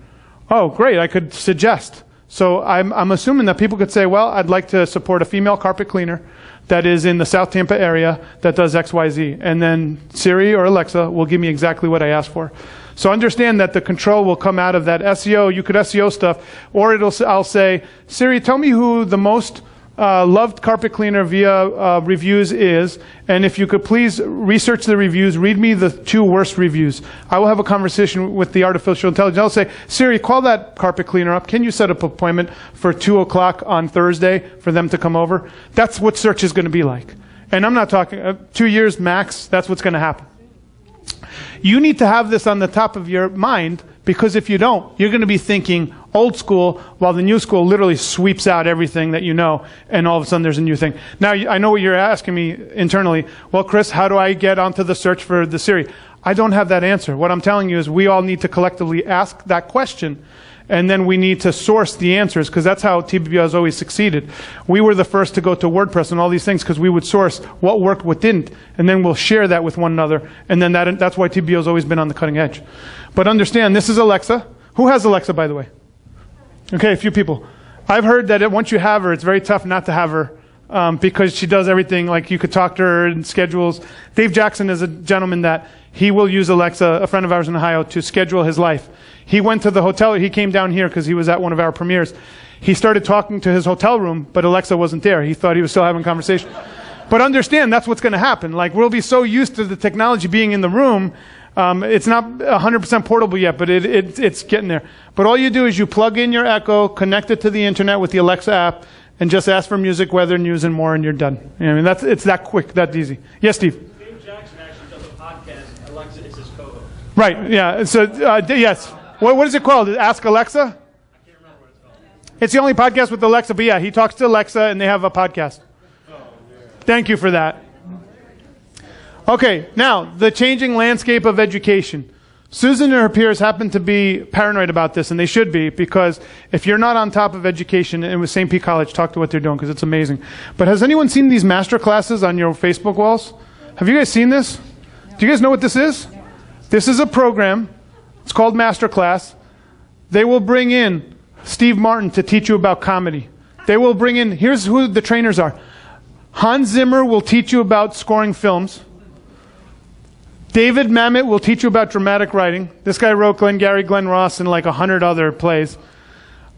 Oh, great, I could suggest. So I'm assuming that people could say, well, I'd like to support a female carpet cleaner that is in the South Tampa area that does X, Y, Z. And then Siri or Alexa will give me exactly what I asked for. So understand that the control will come out of that SEO. You could SEO stuff, or I'll say, Siri, tell me who the most loved carpet cleaner via reviews is, and if you could please research the reviews, read me the 2 worst reviews. I will have a conversation with the artificial intelligence. I'll say, Siri, call that carpet cleaner up. Can you set up an appointment for 2 o'clock on Thursday for them to come over? That's what search is going to be like. And I'm not talking 2 years max. That's what's going to happen. You need to have this on the top of your mind, because if you don't, you're going to be thinking old school, while the new school literally sweeps out everything that you know, and all of a sudden there's a new thing. Now, I know what you're asking me internally. Well, Chris, how do I get onto the search for the Siri? I don't have that answer. What I'm telling you is we all need to collectively ask that question, and then we need to source the answers, because that's how TBBO has always succeeded. We were the first to go to WordPress and all these things because we would source what worked, what didn't, and then we'll share that with one another, and then that's why TBBO has always been on the cutting edge. But understand, this is Alexa. Who has Alexa, by the way? Okay, a few people. I've heard that once you have her, it's very tough not to have her because she does everything. Like, you could talk to her in schedules. Dave Jackson is a gentleman that he will use Alexa, a friend of ours in Ohio, to schedule his life. He went to the hotel. He came down here because he was at one of our premieres. He started talking to his hotel room, but Alexa wasn't there. He thought he was still having a conversation. But understand, that's what's going to happen. Like, we'll be so used to the technology being in the room. It's not 100% portable yet, but it's getting there. But all you do is you plug in your Echo, connect it to the internet with the Alexa app, and just ask for music, weather, news, and more, and you're done. You know, I mean, it's that quick, that easy. Yes, Steve? Dave Jackson actually does a podcast. Alexa is his co-host. Right, yeah. So, yes. What is it called? Ask Alexa? I can't remember what it's called. It's the only podcast with Alexa, but yeah, he talks to Alexa, and they have a podcast. Thank you for that. Okay, now, the changing landscape of education. Susan and her peers happen to be paranoid about this, and they should be, because if you're not on top of education, and with St. Pete College, talk to what they're doing, because it's amazing. But has anyone seen these master classes on your Facebook walls? Have you guys seen this? Do you guys know what this is? This is a program. It's called Masterclass. They will bring in Steve Martin to teach you about comedy. They will bring in, here's who the trainers are. Hans Zimmer will teach you about scoring films. David Mamet will teach you about dramatic writing. This guy wrote Glengarry Glen Ross and like 100 other plays.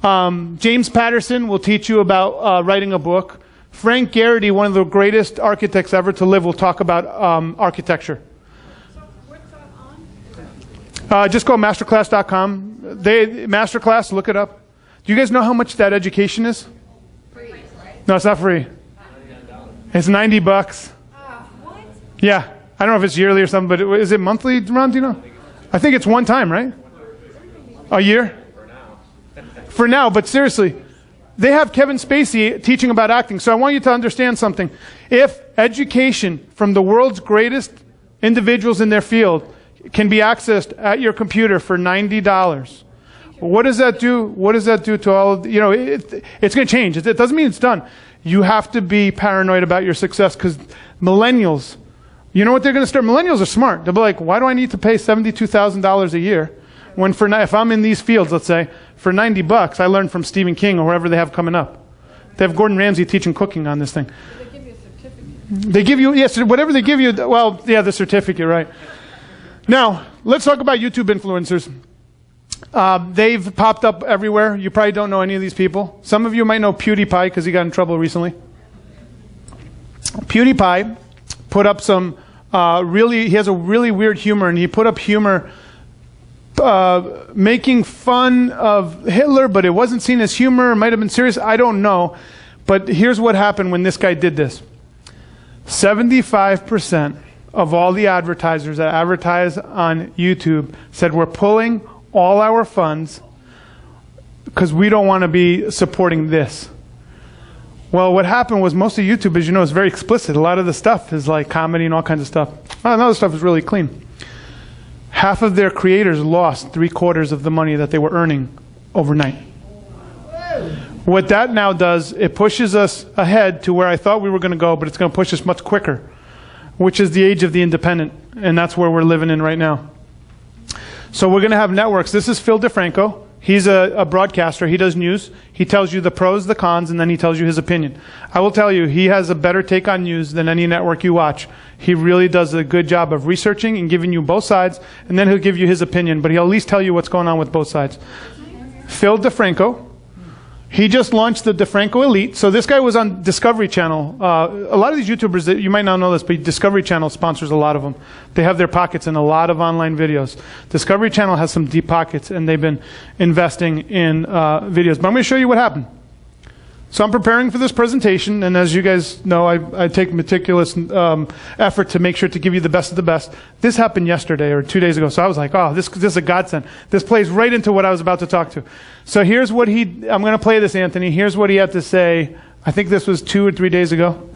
James Patterson will teach you about writing a book. Frank Garrity, one of the greatest architects ever to live, will talk about architecture. Just go masterclass.com. Masterclass, look it up. Do you guys know how much that education is? Free. No, it's not free. It's $90. What? Yeah. I don't know if it's yearly or something, but is it monthly, Ron? Do you know? I think it's one time, right? A year? For now, but seriously, they have Kevin Spacey teaching about acting. So I want you to understand something. If education from the world's greatest individuals in their field can be accessed at your computer for $90, what does that do? What does that do to all of, it's going to change. It doesn't mean it's done. You have to be paranoid about your success because millennials, you know what they're going to start? Millennials are smart. They'll be like, why do I need to pay $72,000 a year when if I'm in these fields, let's say, for $90, I learned from Stephen King or whoever they have coming up. They have Gordon Ramsay teaching cooking on this thing. They give you a certificate. They give you, yes, whatever they give you, well, yeah, the certificate, right. Now, let's talk about YouTube influencers. They've popped up everywhere. You probably don't know any of these people. Some of you might know PewDiePie because he got in trouble recently. PewDiePie put up some he has a really weird humor, and he put up humor making fun of Hitler, but it wasn't seen as humor. It might have been serious. I don't know. But here's what happened when this guy did this. 75% of all the advertisers that advertise on YouTube said we're pulling all our funds because we don't want to be supporting this. Well, what happened was most of YouTube, as you know, is very explicit. A lot of the stuff is like comedy and all kinds of stuff. Another stuff is really clean. Half of their creators lost 3/4 of the money that they were earning overnight. What that now does, it pushes us ahead to where I thought we were going to go, but it's going to push us much quicker, which is the age of the independent, and that's where we're living in right now. So we're going to have networks. This is Phil DeFranco. He's a broadcaster. He does news. He tells you the pros, the cons, and then he tells you his opinion. I will tell you, he has a better take on news than any network you watch. He really does a good job of researching and giving you both sides, and then he'll give you his opinion, but he'll at least tell you what's going on with both sides. Phil DeFranco. He just launched the DeFranco Elite. So this guy was on Discovery Channel. A lot of these YouTubers, that you might not know this, but Discovery Channel sponsors a lot of them. They have their pockets in a lot of online videos. Discovery Channel has some deep pockets, and they've been investing in videos. But I'm going to show you what happened. So I'm preparing for this presentation, and as you guys know, I take meticulous effort to make sure to give you the best of the best. This happened yesterday or 2 days ago, so I was like, oh, this is a godsend. This plays right into what I was about to talk to. So here's what I'm going to play this, Anthony. Here's what he had to say. I think this was 2 or 3 days ago.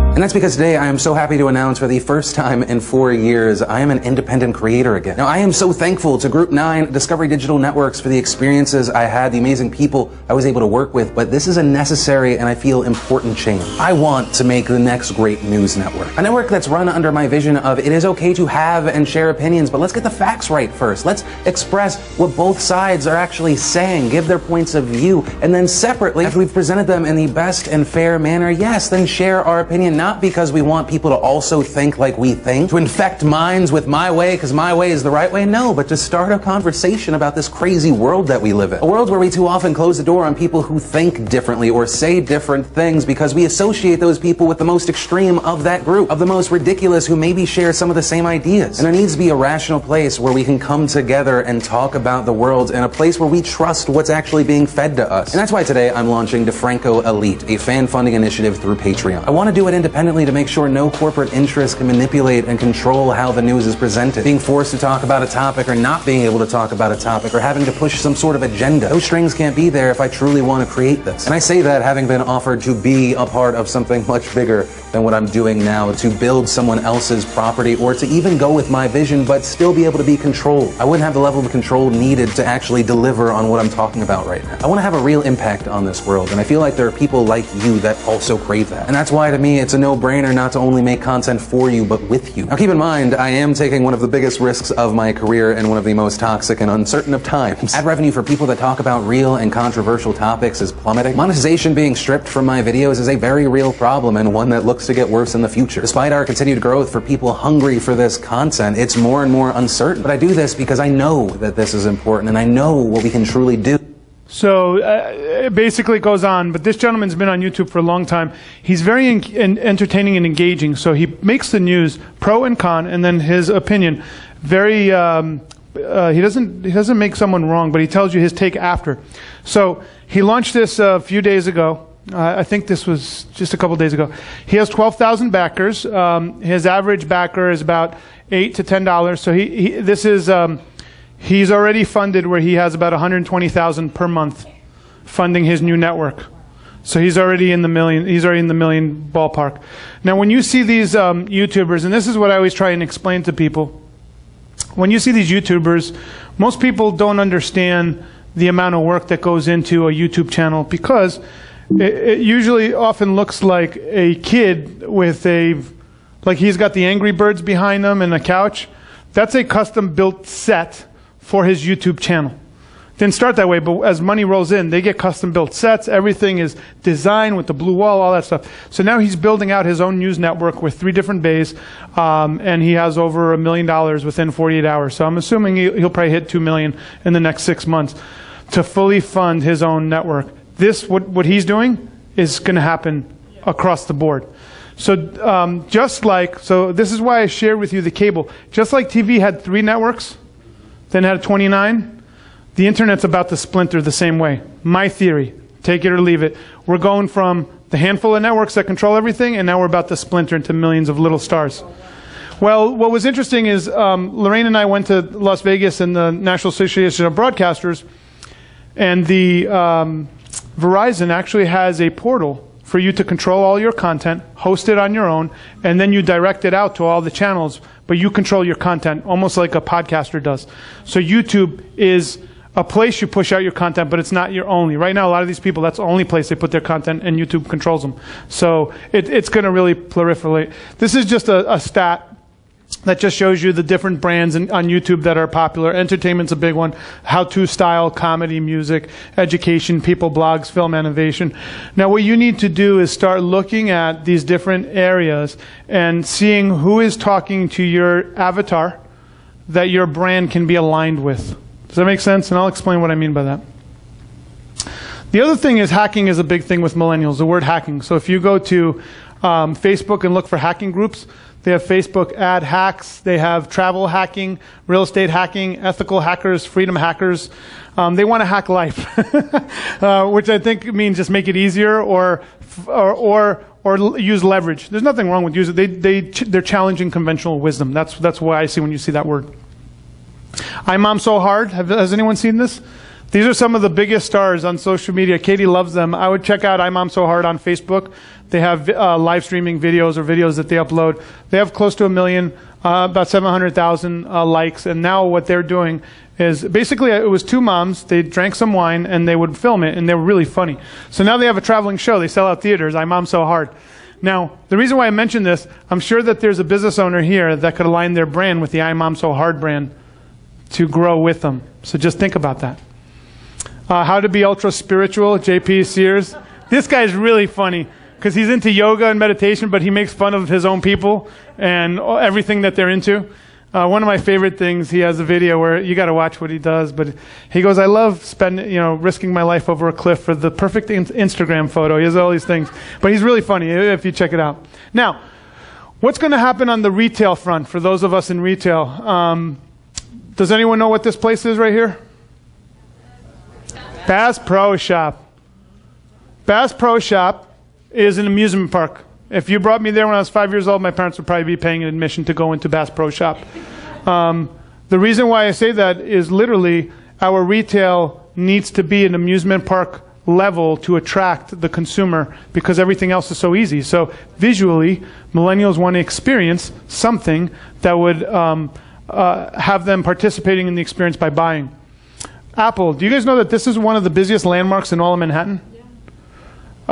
And that's because today I am so happy to announce for the first time in 4 years, I am an independent creator again. Now, I am so thankful to Group 9, Discovery Digital Networks for the experiences I had, the amazing people I was able to work with, but this is a necessary and I feel important change. I want to make the next great news network. A network that's run under my vision of it is okay to have and share opinions, but let's get the facts right first. Let's express what both sides are actually saying, give their points of view, and then separately, after we've presented them in the best and fair manner, yes, then share our opinion, not because we want people to also think like we think, to infect minds with my way because my way is the right way, no, but to start a conversation about this crazy world that we live in. A world where we too often close the door on people who think differently or say different things because we associate those people with the most extreme of that group, of the most ridiculous who maybe share some of the same ideas. And there needs to be a rational place where we can come together and talk about the world in a place where we trust what's actually being fed to us. And that's why today I'm launching DeFranco Elite, a fan funding initiative through Patreon. I want to do it independently to make sure no corporate interest can manipulate and control how the news is presented. Being forced to talk about a topic or not being able to talk about a topic or having to push some sort of agenda. Those strings can't be there if I truly want to create this. And I say that having been offered to be a part of something much bigger than what I'm doing now, to build someone else's property or to even go with my vision but still be able to be controlled. I wouldn't have the level of control needed to actually deliver on what I'm talking about right now. I want to have a real impact on this world, and I feel like there are people like you that also crave that. And that's why to me it's a no-brainer not to only make content for you, but with you. Now keep in mind, I am taking one of the biggest risks of my career in one of the most toxic and uncertain of times. Ad revenue for people that talk about real and controversial topics is plummeting. Monetization being stripped from my videos is a very real problem, and one that looks to get worse in the future. Despite our continued growth for people hungry for this content, it's more and more uncertain. But I do this because I know that this is important, and I know what we can truly do. So it basically goes on, but this gentleman's been on YouTube for a long time. He's very entertaining and engaging, so he makes the news, pro and con, and then his opinion. Very, he doesn't make someone wrong, but he tells you his take after. So he launched this a few days ago. I think this was just a couple days ago. He has 12,000 backers. His average backer is about $8 to $10. So he's already funded where he has about $120,000 per month funding his new network. So he's already in the million. He's already in the million ballpark. Now, when you see these YouTubers, and this is what I always try and explain to people, when you see these YouTubers, most people don't understand the amount of work that goes into a YouTube channel, because it usually often looks like a kid with like he's got the Angry Birds behind him and a couch. That's a custom built set for his YouTube channel. Didn't start that way, but as money rolls in, they get custom built sets. Everything is designed with the blue wall, all that stuff. So now he's building out his own news network with 3 different bays, and he has over $1 million within 48 hours. So I'm assuming he'll probably hit $2 million in the next 6 months to fully fund his own network. What he's doing is going to happen across the board. So so this is why I shared with you the cable. Just like TV had 3 networks, then had 29, the internet's about to splinter the same way. My theory, take it or leave it. We're going from the handful of networks that control everything, and now we're about to splinter into millions of little stars. Well, what was interesting is Lorraine and I went to Las Vegas and the National Association of Broadcasters, and the Verizon actually has a portal for you to control all your content, host it on your own, and then you direct it out to all the channels, but you control your content, almost like a podcaster does. So YouTube is a place you push out your content, but it's not your only. Right now, a lot of these people, that's the only place they put their content, and YouTube controls them. So it's going to really proliferate. This is just a stat that just shows you the different brands on YouTube that are popular. Entertainment's a big one. How-to style, comedy, music, education, people, blogs, film, innovation. Now, what you need to do is start looking at these different areas and seeing who is talking to your avatar that your brand can be aligned with. Does that make sense? And I'll explain what I mean by that. The other thing is hacking is a big thing with millennials, the word hacking. So if you go to Facebook and look for hacking groups, they have Facebook ad hacks, they have travel hacking, real estate hacking, ethical hackers, freedom hackers. They want to hack life, which I think means just make it easier or use leverage. There's nothing wrong with using it. They're challenging conventional wisdom. That's why I see when you see that word. I'm Mom So Hard. Has anyone seen this? These are some of the biggest stars on social media. Katie loves them. I would check out I'm Mom So Hard on Facebook. They have live streaming videos or videos that they upload. They have close to 1 million, about 700,000 likes. And now what they're doing is basically it was 2 moms. They drank some wine and they would film it, and they were really funny. So now they have a traveling show. They sell out theaters. I'm Mom So Hard. Now, the reason why I mention this, I'm sure that there's a business owner here that could align their brand with the I'm Mom So Hard brand to grow with them. So just think about that. How to be ultra spiritual, JP Sears. This guy's really funny because he's into yoga and meditation, but he makes fun of his own people and everything that they're into. One of my favorite things, he has a video where you got to watch what he does, but he goes, I love risking my life over a cliff for the perfect Instagram photo. He has all these things, but he's really funny if you check it out. Now, what's going to happen on the retail front for those of us in retail? Does anyone know what this place is right here? Bass Pro Shop. Bass Pro Shop is an amusement park. If you brought me there when I was 5 years old, my parents would probably be paying an admission to go into Bass Pro Shop. The reason why I say that is literally our retail needs to be an amusement park level to attract the consumer because everything else is so easy. So visually, millennials want to experience something that would have them participating in the experience by buying. Apple, do you guys know that this is one of the busiest landmarks in all of Manhattan?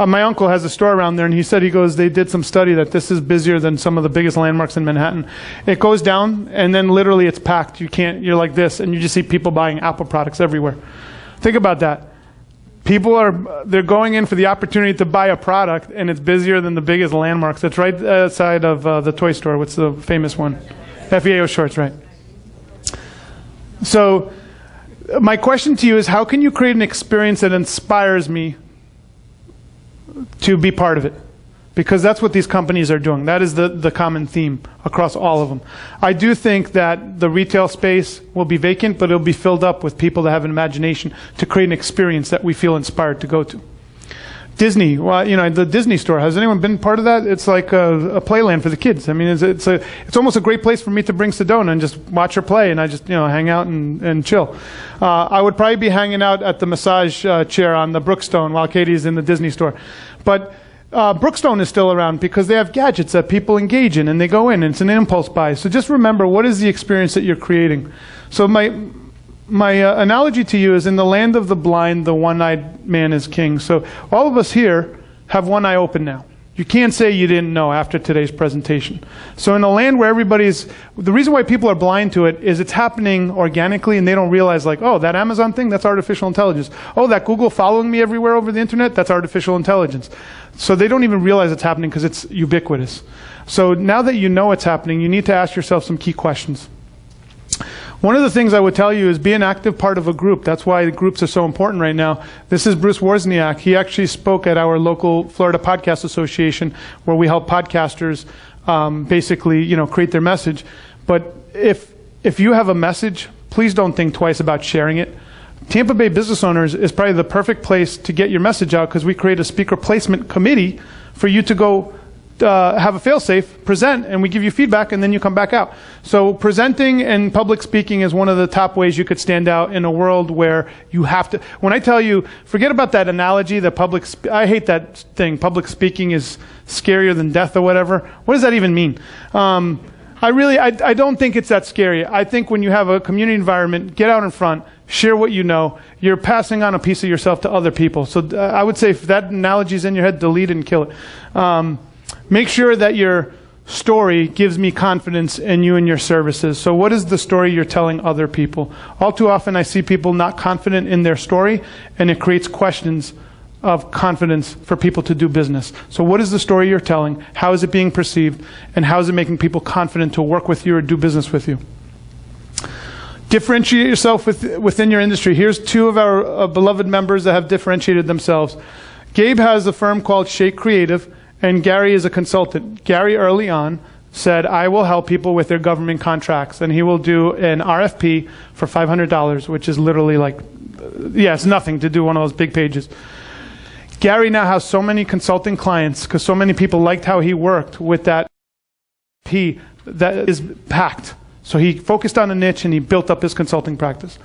My uncle has a store around there, and he said, they did some study that this is busier than some of the biggest landmarks in Manhattan. It goes down, and then literally it's packed. You're like this, and you just see people buying Apple products everywhere. Think about that. They're going in for the opportunity to buy a product, and it's busier than the biggest landmarks. It's right outside of the toy store. What's the famous one? FEAO Shorts, right? So my question to you is, how can you create an experience that inspires me to be part of it? Because that's what these companies are doing. That is the common theme across all of them. I do think that the retail space will be vacant, but it'll be filled up with people that have an imagination to create an experience that we feel inspired to go to. Disney, well, the Disney store, has anyone been part of that? It's like a playland for the kids. I mean, it's almost a great place for me to bring Sedona and just watch her play, and I just hang out and chill. I would probably be hanging out at the massage chair on the Brookstone while Katie's in the Disney store. But Brookstone is still around because they have gadgets that people engage in, and they go in, and it's an impulse buy. So just remember, what is the experience that you're creating? So my analogy to you is, in the land of the blind, the one-eyed man is king. So all of us here have one eye open now. You can't say you didn't know after today's presentation. So in a land where the reason why people are blind to it is it's happening organically, and they don't realize, like, oh, that Amazon thing, that's artificial intelligence. Oh, that Google following me everywhere over the internet, that's artificial intelligence. So they don't even realize it's happening because it's ubiquitous. So now that you know it's happening, you need to ask yourself some key questions. One of the things I would tell you is be an active part of a group. That's why the groups are so important right now. This is Bruce Wozniak. He actually spoke at our local Florida Podcast Association, where we help podcasters basically, create their message. But if you have a message, please don't think twice about sharing it. Tampa Bay Business Owners is probably the perfect place to get your message out, because we create a speaker placement committee for you to go have a fail-safe, present, and we give you feedback, and then you come back out. So presenting and public speaking is one of the top ways you could stand out in a world where you have to. When I tell you, forget about that analogy, I hate that thing, public speaking is scarier than death or whatever. What does that even mean? I don't think it's that scary. I think when you have a community environment, get out in front, share what you know. You're passing on a piece of yourself to other people. So I would say, if that analogy is in your head, delete it and kill it. Make sure that your story gives me confidence in you and your services. So what is the story you're telling other people? All too often I see people not confident in their story, and it creates questions of confidence for people to do business. So what is the story you're telling? How is it being perceived? And how is it making people confident to work with you or do business with you? Differentiate yourself within your industry. Here's two of our beloved members that have differentiated themselves. Gabe has a firm called Shake Creative, and Gary is a consultant. Gary, early on, said, I will help people with their government contracts, and he will do an RFP for $500, which is literally it's nothing to do one of those big pages. Gary now has so many consulting clients because so many people liked how he worked with that RFP that is packed. So he focused on a niche, and he built up his consulting practice.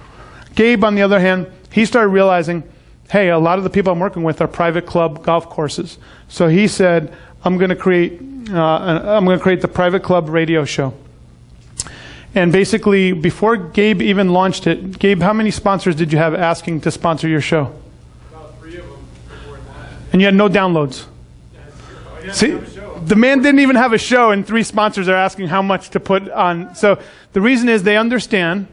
Gabe, on the other hand, he started realizing, hey, a lot of the people I'm working with are private club golf courses. So he said, I'm going to create the private club radio show. And basically, before Gabe even launched it, Gabe, how many sponsors did you have asking to sponsor your show? About 3 of them before that. And you had no downloads. See, the man didn't even have a show, and 3 sponsors are asking how much to put on. So the reason is they understand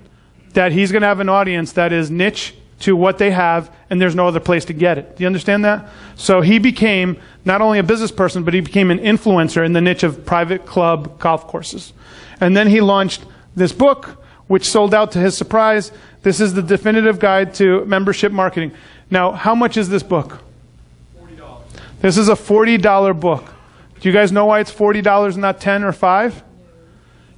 that he's going to have an audience that is niche to what they have, and there's no other place to get it. Do you understand that? So he became not only a business person, but he became an influencer in the niche of private club golf courses. And then he launched this book, which sold out to his surprise. This is the definitive guide to membership marketing. Now, how much is this book? $40. This is a $40 book. Do you guys know why it's $40 and not 10 or 5?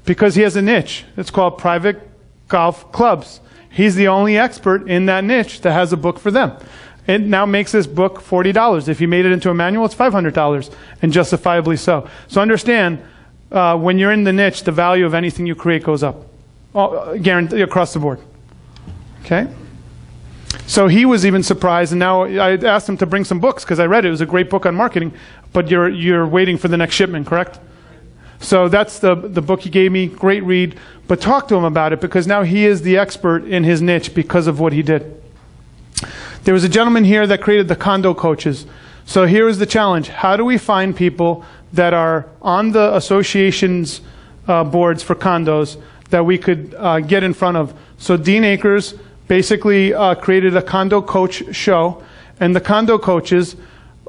Because he has a niche. It's called private golf clubs. He's the only expert in that niche that has a book for them. It now makes this book $40. If you made it into a manual, it's $500, and justifiably so. So understand, when you're in the niche, the value of anything you create goes up, guaranteed across the board. Okay? So he was even surprised, and now I asked him to bring some books because I read it. It was a great book on marketing, but you're waiting for the next shipment, correct? So that's the book he gave me. Great read. But talk to him about it, because now he is the expert in his niche because of what he did. There was a gentleman here that created the condo coaches. So here is the challenge. How do we find people that are on the association's boards for condos that we could get in front of? So Dean Akers basically created a condo coach show, and the condo coaches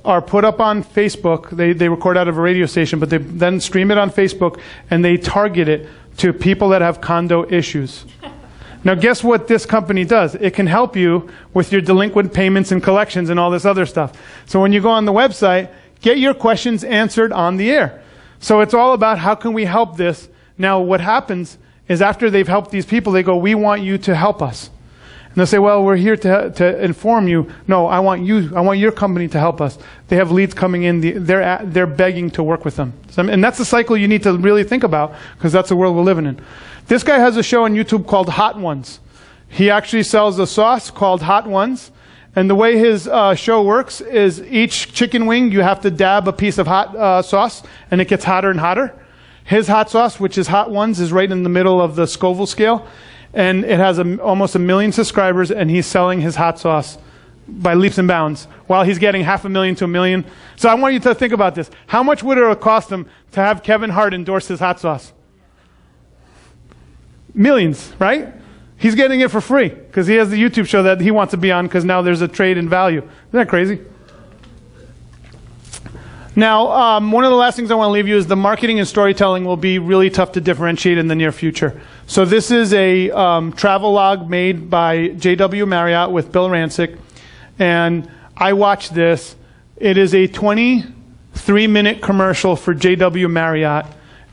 are put up on Facebook. They record out of a radio station, but they then stream it on Facebook, and they target it to people that have condo issues. Now, guess what this company does? It can help you with your delinquent payments and collections and all this other stuff. So when you go on the website, get your questions answered on the air. So it's all about how can we help this. Now, what happens is after they've helped these people, they go, we want you to help us. And they'll say, well, we're here to inform you. No, I want your company to help us. They have leads coming in. They're begging to work with them. And that's the cycle you need to really think about, because that's the world we're living in. This guy has a show on YouTube called Hot Ones. He actually sells a sauce called Hot Ones. And the way his show works is each chicken wing, you have to dab a piece of hot sauce, and it gets hotter and hotter. His hot sauce, which is Hot Ones, is right in the middle of the Scoville scale. And it has almost 1 million subscribers, and he's selling his hot sauce by leaps and bounds while he's getting 500,000 to 1 million. So I want you to think about this. How much would it have cost him to have Kevin Hart endorse his hot sauce? Millions, right? He's getting it for free because he has the YouTube show that he wants to be on, because now there's a trade in value. Isn't that crazy? Now, one of the last things I want to leave you is the marketing and storytelling will be really tough to differentiate in the near future. So this is a travel log made by J.W. Marriott with Bill Rancic, and I watched this. It is a 23-minute commercial for J.W. Marriott,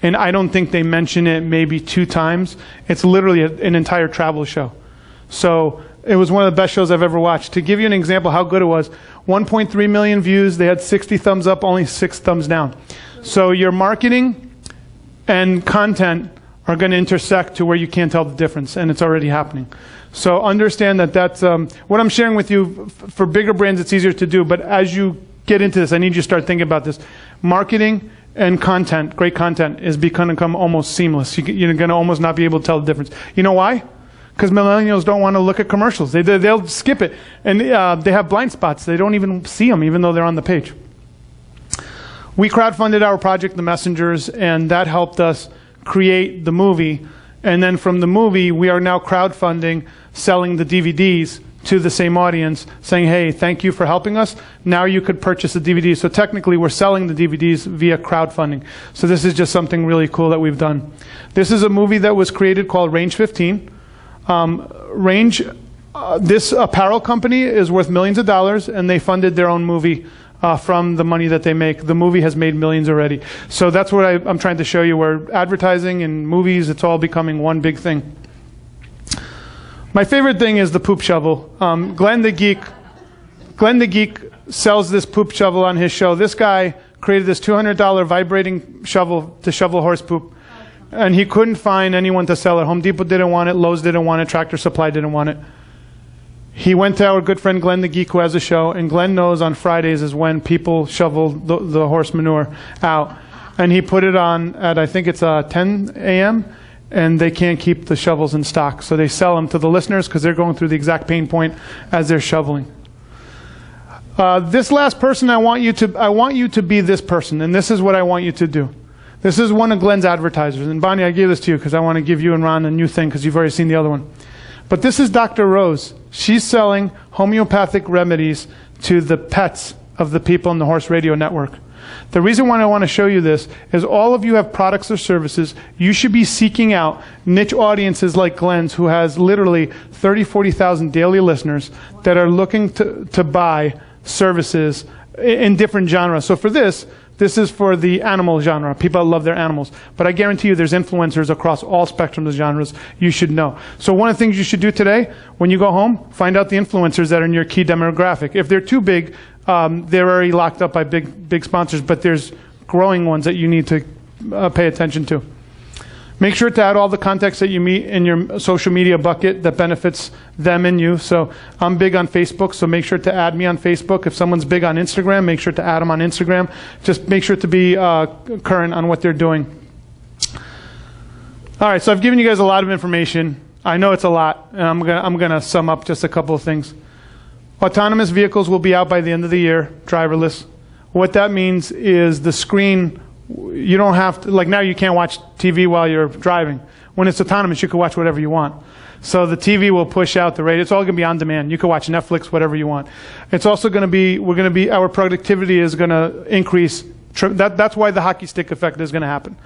and I don't think they mention it maybe 2 times. It's literally an entire travel show. So it was one of the best shows I've ever watched. To give you an example how good it was, 1.3 million views. They had 60 thumbs up, only 6 thumbs down. So your marketing and content are going to intersect to where you can't tell the difference, and it's already happening. So understand that that's what I'm sharing with you. For bigger brands, it's easier to do, but as you get into this, I need you to start thinking about this. Marketing and content, great content, is going to become almost seamless. You're going to almost not be able to tell the difference. You know why? Because millennials don't want to look at commercials. They'll skip it. And they have blind spots. They don't even see them, even though they're on the page. We crowdfunded our project, The Messengers, and that helped us create the movie. And then from the movie, we are now crowdfunding, selling the DVDs to the same audience, saying, hey, thank you for helping us. Now you could purchase the DVDs. So technically, we're selling the DVDs via crowdfunding. So this is just something really cool that we've done. This is a movie that was created called Range 15. This apparel company is worth millions of dollars, and they funded their own movie from the money that they make. The movie has made millions already. So that's what I'm trying to show you, where advertising and movies, it's all becoming one big thing. My favorite thing is the poop shovel. Glenn the Geek sells this poop shovel on his show. This guy created this $200 vibrating shovel to shovel horse poop. And he couldn't find anyone to sell it. Home Depot didn't want it. Lowe's didn't want it. Tractor Supply didn't want it. He went to our good friend Glenn the Geek, who has a show. And Glenn knows on Fridays is when people shovel the horse manure out. And he put it on at, I think it's 10 a.m., and they can't keep the shovels in stock. So they sell them to the listeners because they're going through the exact pain point as they're shoveling. This last person, I want you to be this person, and this is what I want you to do. This is one of Glenn's advertisers. And Bonnie, I gave this to you because I want to give you and Ron a new thing because you've already seen the other one. But this is Dr. Rose. She's selling homeopathic remedies to the pets of the people in the Horse Radio Network. The reason why I want to show you this is all of you have products or services. You should be seeking out niche audiences like Glenn's, who has literally 30,000, 40,000 daily listeners that are looking to buy services in different genres. So for this is for the animal genre. People love their animals. But I guarantee you there's influencers across all spectrums of genres you should know. So one of the things you should do today, when you go home, find out the influencers that are in your key demographic. If they're too big, they're already locked up by big sponsors, but there's growing ones that you need to pay attention to. Make sure to add all the contacts that you meet in your social media bucket that benefits them and you. So I'm big on Facebook, so make sure to add me on Facebook. If someone's big on Instagram, make sure to add them on Instagram. Just make sure to be current on what they're doing. All right, so I've given you guys a lot of information. I know it's a lot, and I'm gonna sum up just a couple of things. Autonomous vehicles will be out by the end of the year, driverless. What that means is the screen, you don't have to, like now you can't watch TV while you're driving. When it's autonomous, you can watch whatever you want. So the TV will push out the radio. It's all going to be on demand. You can watch Netflix, whatever you want. It's also going to be, our productivity is going to increase. That's why the hockey stick effect is going to happen.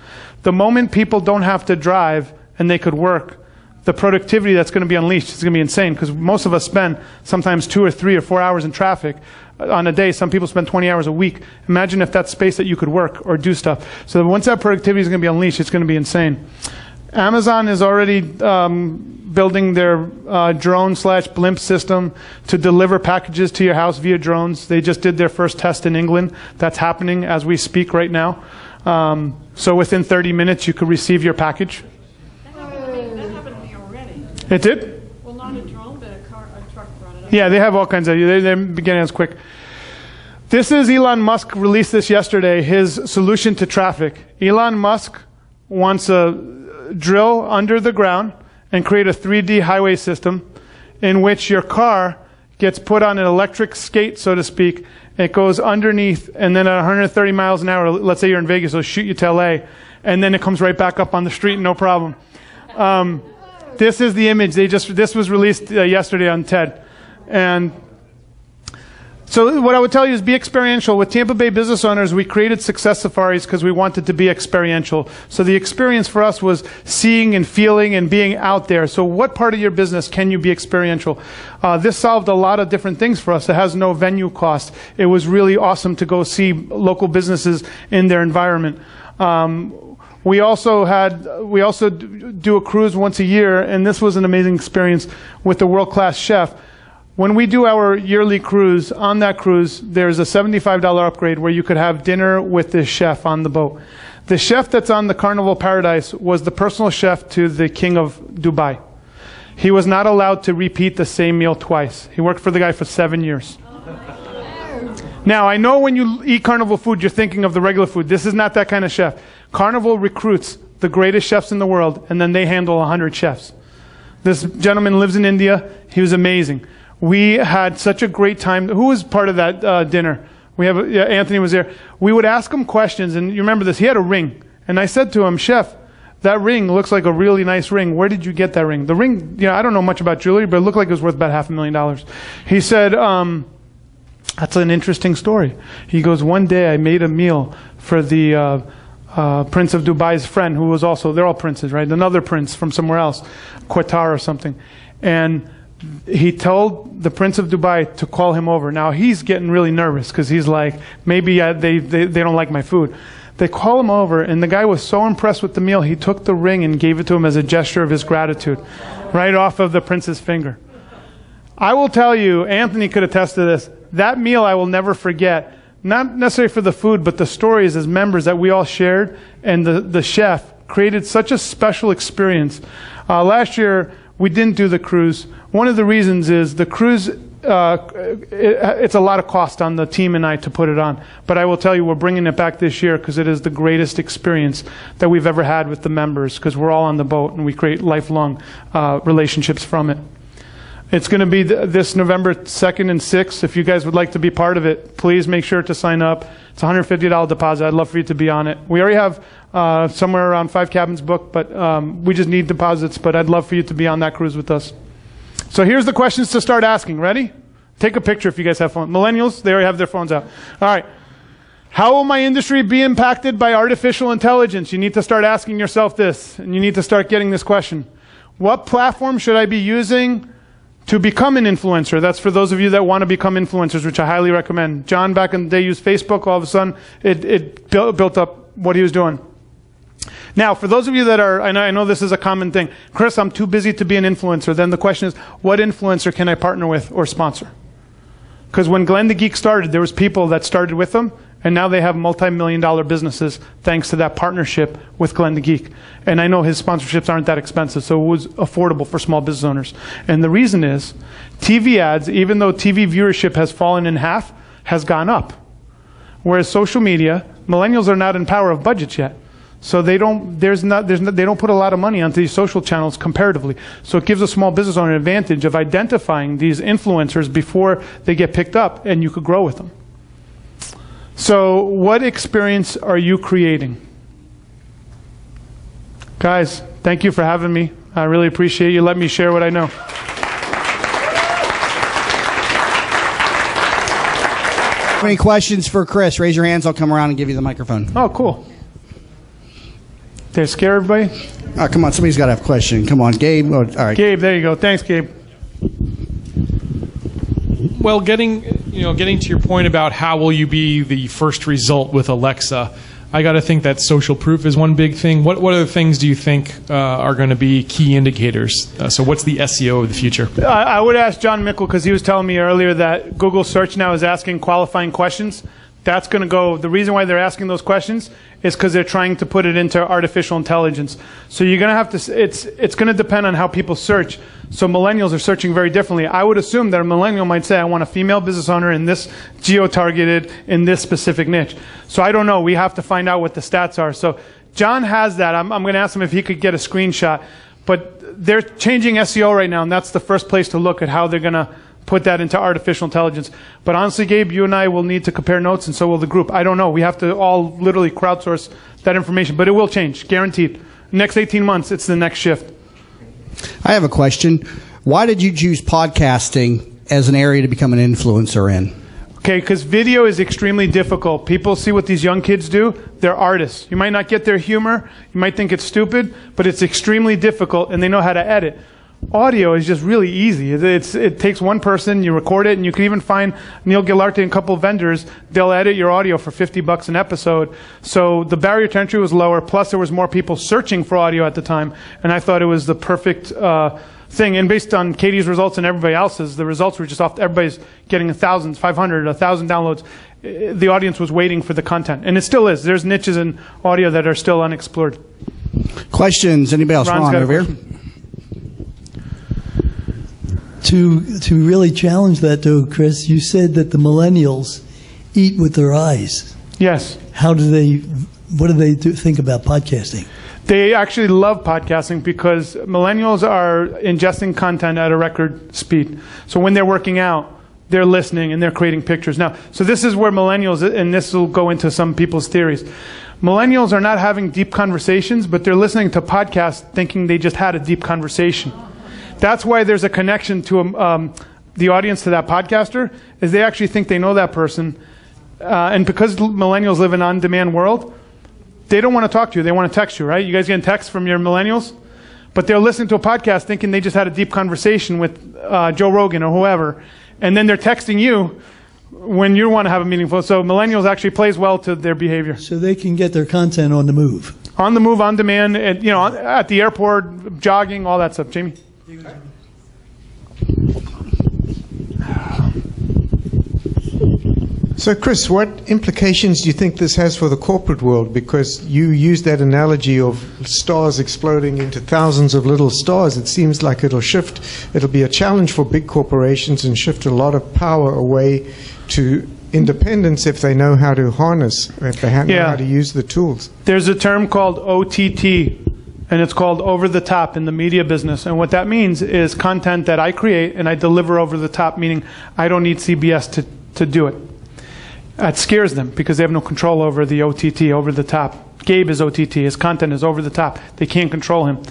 The moment people don't have to drive and they could work, the productivity that's going to be unleashed is going to be insane, because most of us spend sometimes 2 or 3 or 4 hours in traffic on a day. Some people spend 20 hours a week. Imagine if that's space that you could work or do stuff. So once that productivity is going to be unleashed, it's going to be insane. Amazon is already building their drone/blimp system to deliver packages to your house via drones. They just did their first test in England. That's happening as we speak right now. So within 30 minutes, you could receive your package. That happened to me already. It did? Well, not a drone, but a truck brought it up. Yeah, they have all kinds of, they're beginning as quick. This is Elon Musk released this yesterday, his solution to traffic. Elon Musk wants a drill under the ground and create a 3D highway system in which your car gets put on an electric skate, so to speak. It goes underneath, and then at 130 miles an hour, let's say you're in Vegas, it'll shoot you to LA, and then it comes right back up on the street, no problem. This is the image. This was released yesterday on TED. And so what I would tell you is be experiential. With Tampa Bay business owners, we created Success Safaris because we wanted to be experiential. So the experience for us was seeing and feeling and being out there. So what part of your business can you be experiential? This solved a lot of different things for us. It has no venue cost. It was really awesome to go see local businesses in their environment. We also do a cruise once a year, and this was an amazing experience with the world-class chef. When we do our yearly cruise, on that cruise, there's a $75 upgrade where you could have dinner with the chef on the boat. The chef that's on the Carnival Paradise was the personal chef to the King of Dubai. He was not allowed to repeat the same meal twice. He worked for the guy for 7 years. Now, I know when you eat Carnival food, you're thinking of the regular food. This is not that kind of chef. Carnival recruits the greatest chefs in the world, and then they handle 100 chefs. This gentleman lives in India. He was amazing. We had such a great time. Who was part of that dinner? Anthony was there. We would ask him questions, and you remember this. He had a ring, and I said to him, "Chef, that ring looks like a really nice ring. Where did you get that ring?" The ring, I don't know much about jewelry, but it looked like it was worth about $500,000. He said, "That's an interesting story." He goes, "One day I made a meal for the Prince of Dubai's friend, who was also, they're all princes, right? Another prince from somewhere else, Qatar or something, and he told the Prince of Dubai to call him over. Now he's getting really nervous because he's like, maybe they don't like my food. They call him over, and the guy was so impressed with the meal, he took the ring and gave it to him as a gesture of his gratitude, right off of the prince's finger. I will tell you, Anthony could attest to this, that meal I will never forget, not necessarily for the food, but the stories as members that we all shared, and the chef created such a special experience. Last year, we didn't do the cruise. One of the reasons is the cruise, it's a lot of cost on the team and I to put it on. But I will tell you, we're bringing it back this year because it is the greatest experience that we've ever had with the members, because we're all on the boat and we create lifelong relationships from it. It's going to be this November 2nd and 6th. If you guys would like to be part of it, please make sure to sign up. It's a $150 deposit. I'd love for you to be on it. We already have somewhere around 5 cabins booked, but we just need deposits. But I'd love for you to be on that cruise with us. So here's the questions to start asking. Ready? Take a picture if you guys have phones. Millennials, they already have their phones out. All right. How will my industry be impacted by artificial intelligence? You need to start asking yourself this, and you need to start getting this question. What platform should I be using to become an influencer? That's for those of you that want to become influencers, which I highly recommend. John, back in the day, used Facebook. All of a sudden, it built up what he was doing. Now, for those of you that are, and I know this is a common thing, Chris, I'm too busy to be an influencer. Then the question is, what influencer can I partner with or sponsor? Because when Glenn the Geek started, there was people that started with him, and now they have multi-million-dollar businesses thanks to that partnership with Glenn the Geek. And I know his sponsorships aren't that expensive, so it was affordable for small business owners. And the reason is, TV ads, even though TV viewership has fallen in half, has gone up. Whereas social media, millennials are not in power of budgets yet. So they don't put a lot of money onto these social channels comparatively. So it gives a small business owner an advantage of identifying these influencers before they get picked up, and you could grow with them. So what experience are you creating? Guys, thank you for having me. I really appreciate you letting me share what I know. Any questions for Chris? Raise your hands. I'll come around and give you the microphone. Oh, cool. Did I scare everybody? Oh, come on. Somebody's got to have a question. Come on, Gabe. Oh, all right. Gabe, there you go. Thanks, Gabe. Well, getting to your point about how will you be the first result with Alexa, I got to think that social proof is one big thing. What other things do you think are going to be key indicators? So what's the SEO of the future? I would ask John Mickle, because he was telling me earlier that Google search now is asking qualifying questions. That's going to go, the reason why they're asking those questions is because they're trying to put it into artificial intelligence. So you're going to have to, it's going to depend on how people search. So millennials are searching very differently. I would assume that a millennial might say, I want a female business owner in this geo-targeted, in this specific niche. So I don't know. We have to find out what the stats are. So John has that. I'm going to ask him if he could get a screenshot. But they're changing SEO right now, and that's the first place to look at how they're going to put that into artificial intelligence. But honestly, Gabe, you and I will need to compare notes, and so will the group. I don't know. We have to all literally crowdsource that information. But it will change, guaranteed. Next 18 months, it's the next shift. I have a question. Why did you choose podcasting as an area to become an influencer in? Okay, because video is extremely difficult. People see what these young kids do. They're artists. You might not get their humor. You might think it's stupid, but it's extremely difficult, and they know how to edit. Audio is just really easy. It takes one person, you record it, and you can even find Neil Gillarte and a couple of vendors. They'll edit your audio for $50 an episode. So the barrier to entry was lower, plus there was more people searching for audio at the time, and I thought it was the perfect thing. And based on Katie's results and everybody else's, the results were just off. Everybody's getting 1,000, 500, 1,000 downloads. The audience was waiting for the content, and it still is. There's niches in audio that are still unexplored. Questions? Anybody else? Ron, over here. To really challenge that, though, Chris, you said that the millennials eat with their eyes. Yes. What do they think about podcasting? They actually love podcasting because millennials are ingesting content at a record speed. So when they're working out, they're listening and they're creating pictures. Now, so this is where millennials, and this will go into some people's theories. Millennials are not having deep conversations, but they're listening to podcasts thinking they just had a deep conversation. That's why there's a connection to the audience to that podcaster, is they actually think they know that person. And because millennials live in an on-demand world, they don't want to talk to you. They want to text you, right? You guys getting texts from your millennials? But they're listening to a podcast thinking they just had a deep conversation with Joe Rogan or whoever. And then they're texting you when you want to have a meaningful. So millennials actually plays well to their behavior. So they can get their content on the move. On the move, on demand, at the airport, jogging, all that stuff. Jamie? So, Chris, what implications do you think this has for the corporate world? Because you used that analogy of stars exploding into thousands of little stars. It seems like it'll shift. It'll be a challenge for big corporations and shift a lot of power away to independence if they know how to harness, if they know how to use the tools. There's a term called OTT. And it's called over the top in the media business. And what that means is content that I create and I deliver over the top, meaning I don't need CBS to do it. That scares them because they have no control over the OTT, over the top. Gabe is OTT. His content is over the top. They can't control him.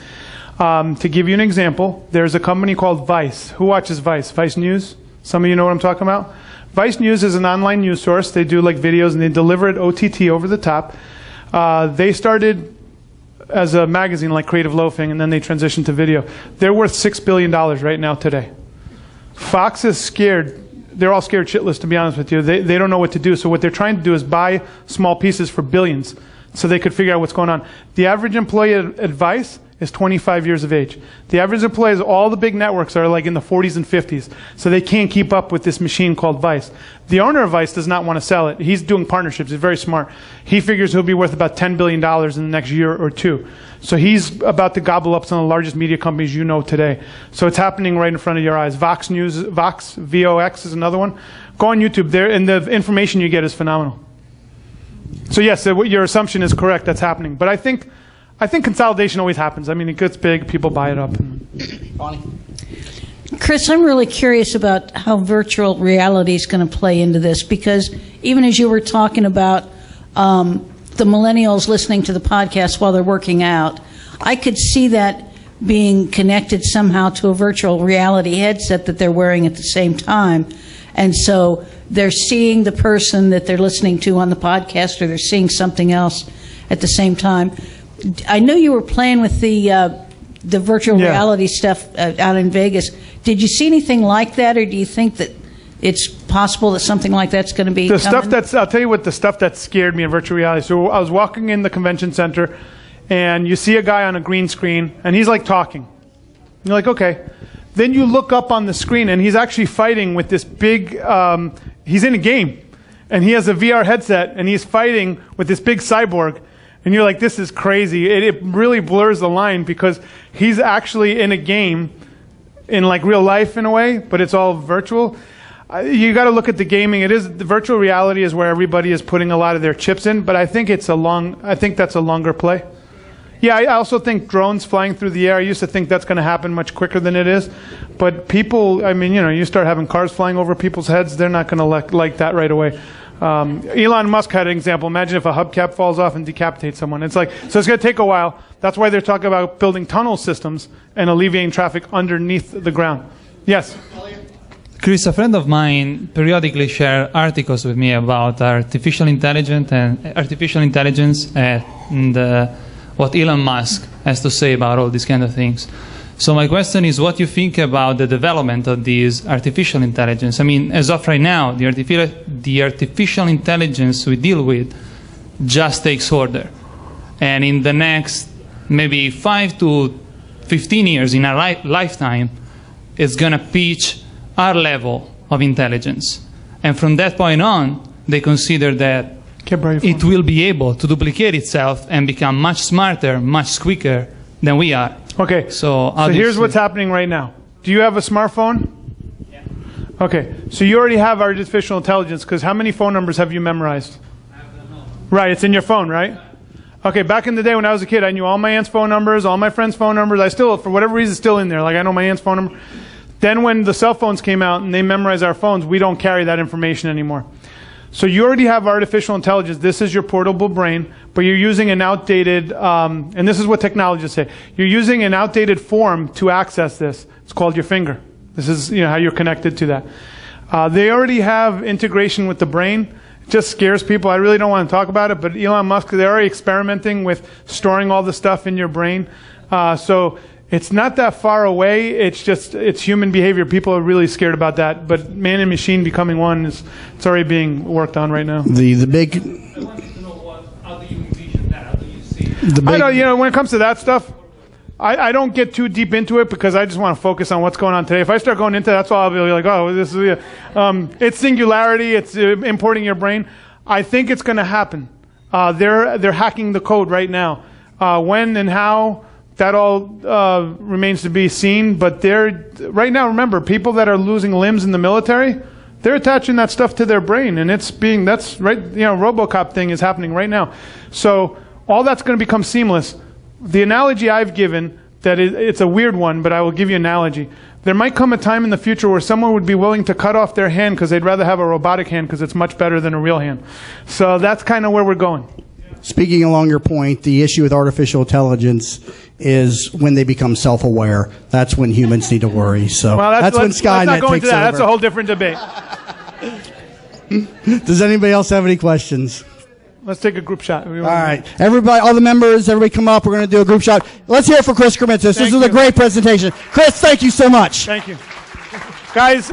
To give you an example, there's a company called Vice. Who watches Vice? Vice News? Some of you know what I'm talking about? Vice News is an online news source. They do like videos and they deliver it OTT over the top. They started as a magazine like Creative Loafing, and then they transitioned to video. They're worth $6 billion right now today. Fox is scared. They're all scared shitless, to be honest with you. They don't know what to do. So what they're trying to do is buy small pieces for billions so they could figure out what's going on. The average employee at Vice is 25 years of age. The average employees, all the big networks are like in the 40s and 50s. So they can't keep up with this machine called Vice. The owner of Vice does not want to sell it. He's doing partnerships. He's very smart. He figures he'll be worth about $10 billion in the next year or two. So he's about to gobble up some of the largest media companies you know today. So it's happening right in front of your eyes. Vox News, Vox, VOX is another one. Go on YouTube there, and the information you get is phenomenal. So yes, your assumption is correct. That's happening. But I think consolidation always happens. I mean, it gets big, people buy it up. Bonnie? Chris, I'm really curious about how virtual reality is going to play into this, because even as you were talking about the millennials listening to the podcast while they're working out, I could see that being connected somehow to a virtual reality headset that they're wearing at the same time. And so they're seeing the person that they're listening to on the podcast, or they're seeing something else at the same time. I know you were playing with the virtual reality stuff out in Vegas. Did you see anything like that, or do you think that it's possible that something like that's going to be I'll tell you what the stuff that scared me in virtual reality. So I was walking in the convention center, and you see a guy on a green screen, and he's like talking. You're like, okay. Then you look up on the screen, and he's actually fighting with this big, he's in a game, and he has a VR headset, and he's fighting with this big cyborg. And you're like, this is crazy. It really blurs the line, because he's actually in a game in like real life in a way, but it's all virtual. You got to look at the gaming. The virtual reality is where everybody is putting a lot of their chips in, but I think that's a longer play. Yeah, I also think drones flying through the air, I used to think that's going to happen much quicker than it is. But people, I mean, you start having cars flying over people's heads, they're not going to like that right away. Elon Musk had an example. Imagine if a hubcap falls off and decapitates someone. So it's going to take a while. That's why they're talking about building tunnel systems and alleviating traffic underneath the ground. Yes? Chris, a friend of mine periodically shares articles with me about artificial intelligence and what Elon Musk has to say about all these kind of things. So my question is, what do you think about the development of these artificial intelligence? I mean, as of right now, the artificial intelligence we deal with just takes order. And in the next maybe 5 to 15 years in our lifetime, it's going to reach our level of intelligence. And from that point on, they consider that it will be able to duplicate itself and become much smarter, much quicker than we are. Okay, so here's what's happening right now. Do you have a smartphone? Yeah. Okay, so you already have artificial intelligence, because how many phone numbers have you memorized? I have them all. Right, it's in your phone, right? Okay, back in the day when I was a kid, I knew all my aunt's phone numbers, all my friends' phone numbers. I still, for whatever reason, still in there. Like, I know my aunt's phone number. Then when the cell phones came out and they memorized our phones, we don't carry that information anymore. So you already have artificial intelligence. This is your portable brain, but you're using an outdated, and this is what technologists say, you're using an outdated form to access this. It's called your finger. This is how you're connected to that. They already have integration with the brain. It just scares people. I really don't want to talk about it, but Elon Musk, they're already experimenting with storing all the stuff in your brain. So it's not that far away. It's human behavior. People are really scared about that. But man and machine becoming one it's already being worked on right now. The big. I know, when it comes to that stuff, I don't get too deep into it, because I just want to focus on what's going on today. If I start going into that, that's all I'll be like, oh, this is it's singularity. It's importing your brain. I think it's going to happen. They're hacking the code right now. When and how? That all remains to be seen, but right now, remember, people that are losing limbs in the military, they're attaching that stuff to their brain, and RoboCop thing is happening right now. So all that's going to become seamless. The analogy I've given, it's a weird one, but I will give you an analogy. There might come a time in the future where someone would be willing to cut off their hand because they'd rather have a robotic hand because it's much better than a real hand. So that's kind of where we're going. Speaking along your point, the issue with artificial intelligence is when they become self-aware. That's when humans need to worry. So that's when Skynet takes over. That's a whole different debate. Does anybody else have any questions? Let's take a group shot. All right. Everybody, all the members, everybody come up. We're going to do a group shot. Let's hear it for Chris Krimitsos. This was a great presentation. Chris, thank you so much. Thank you. Guys.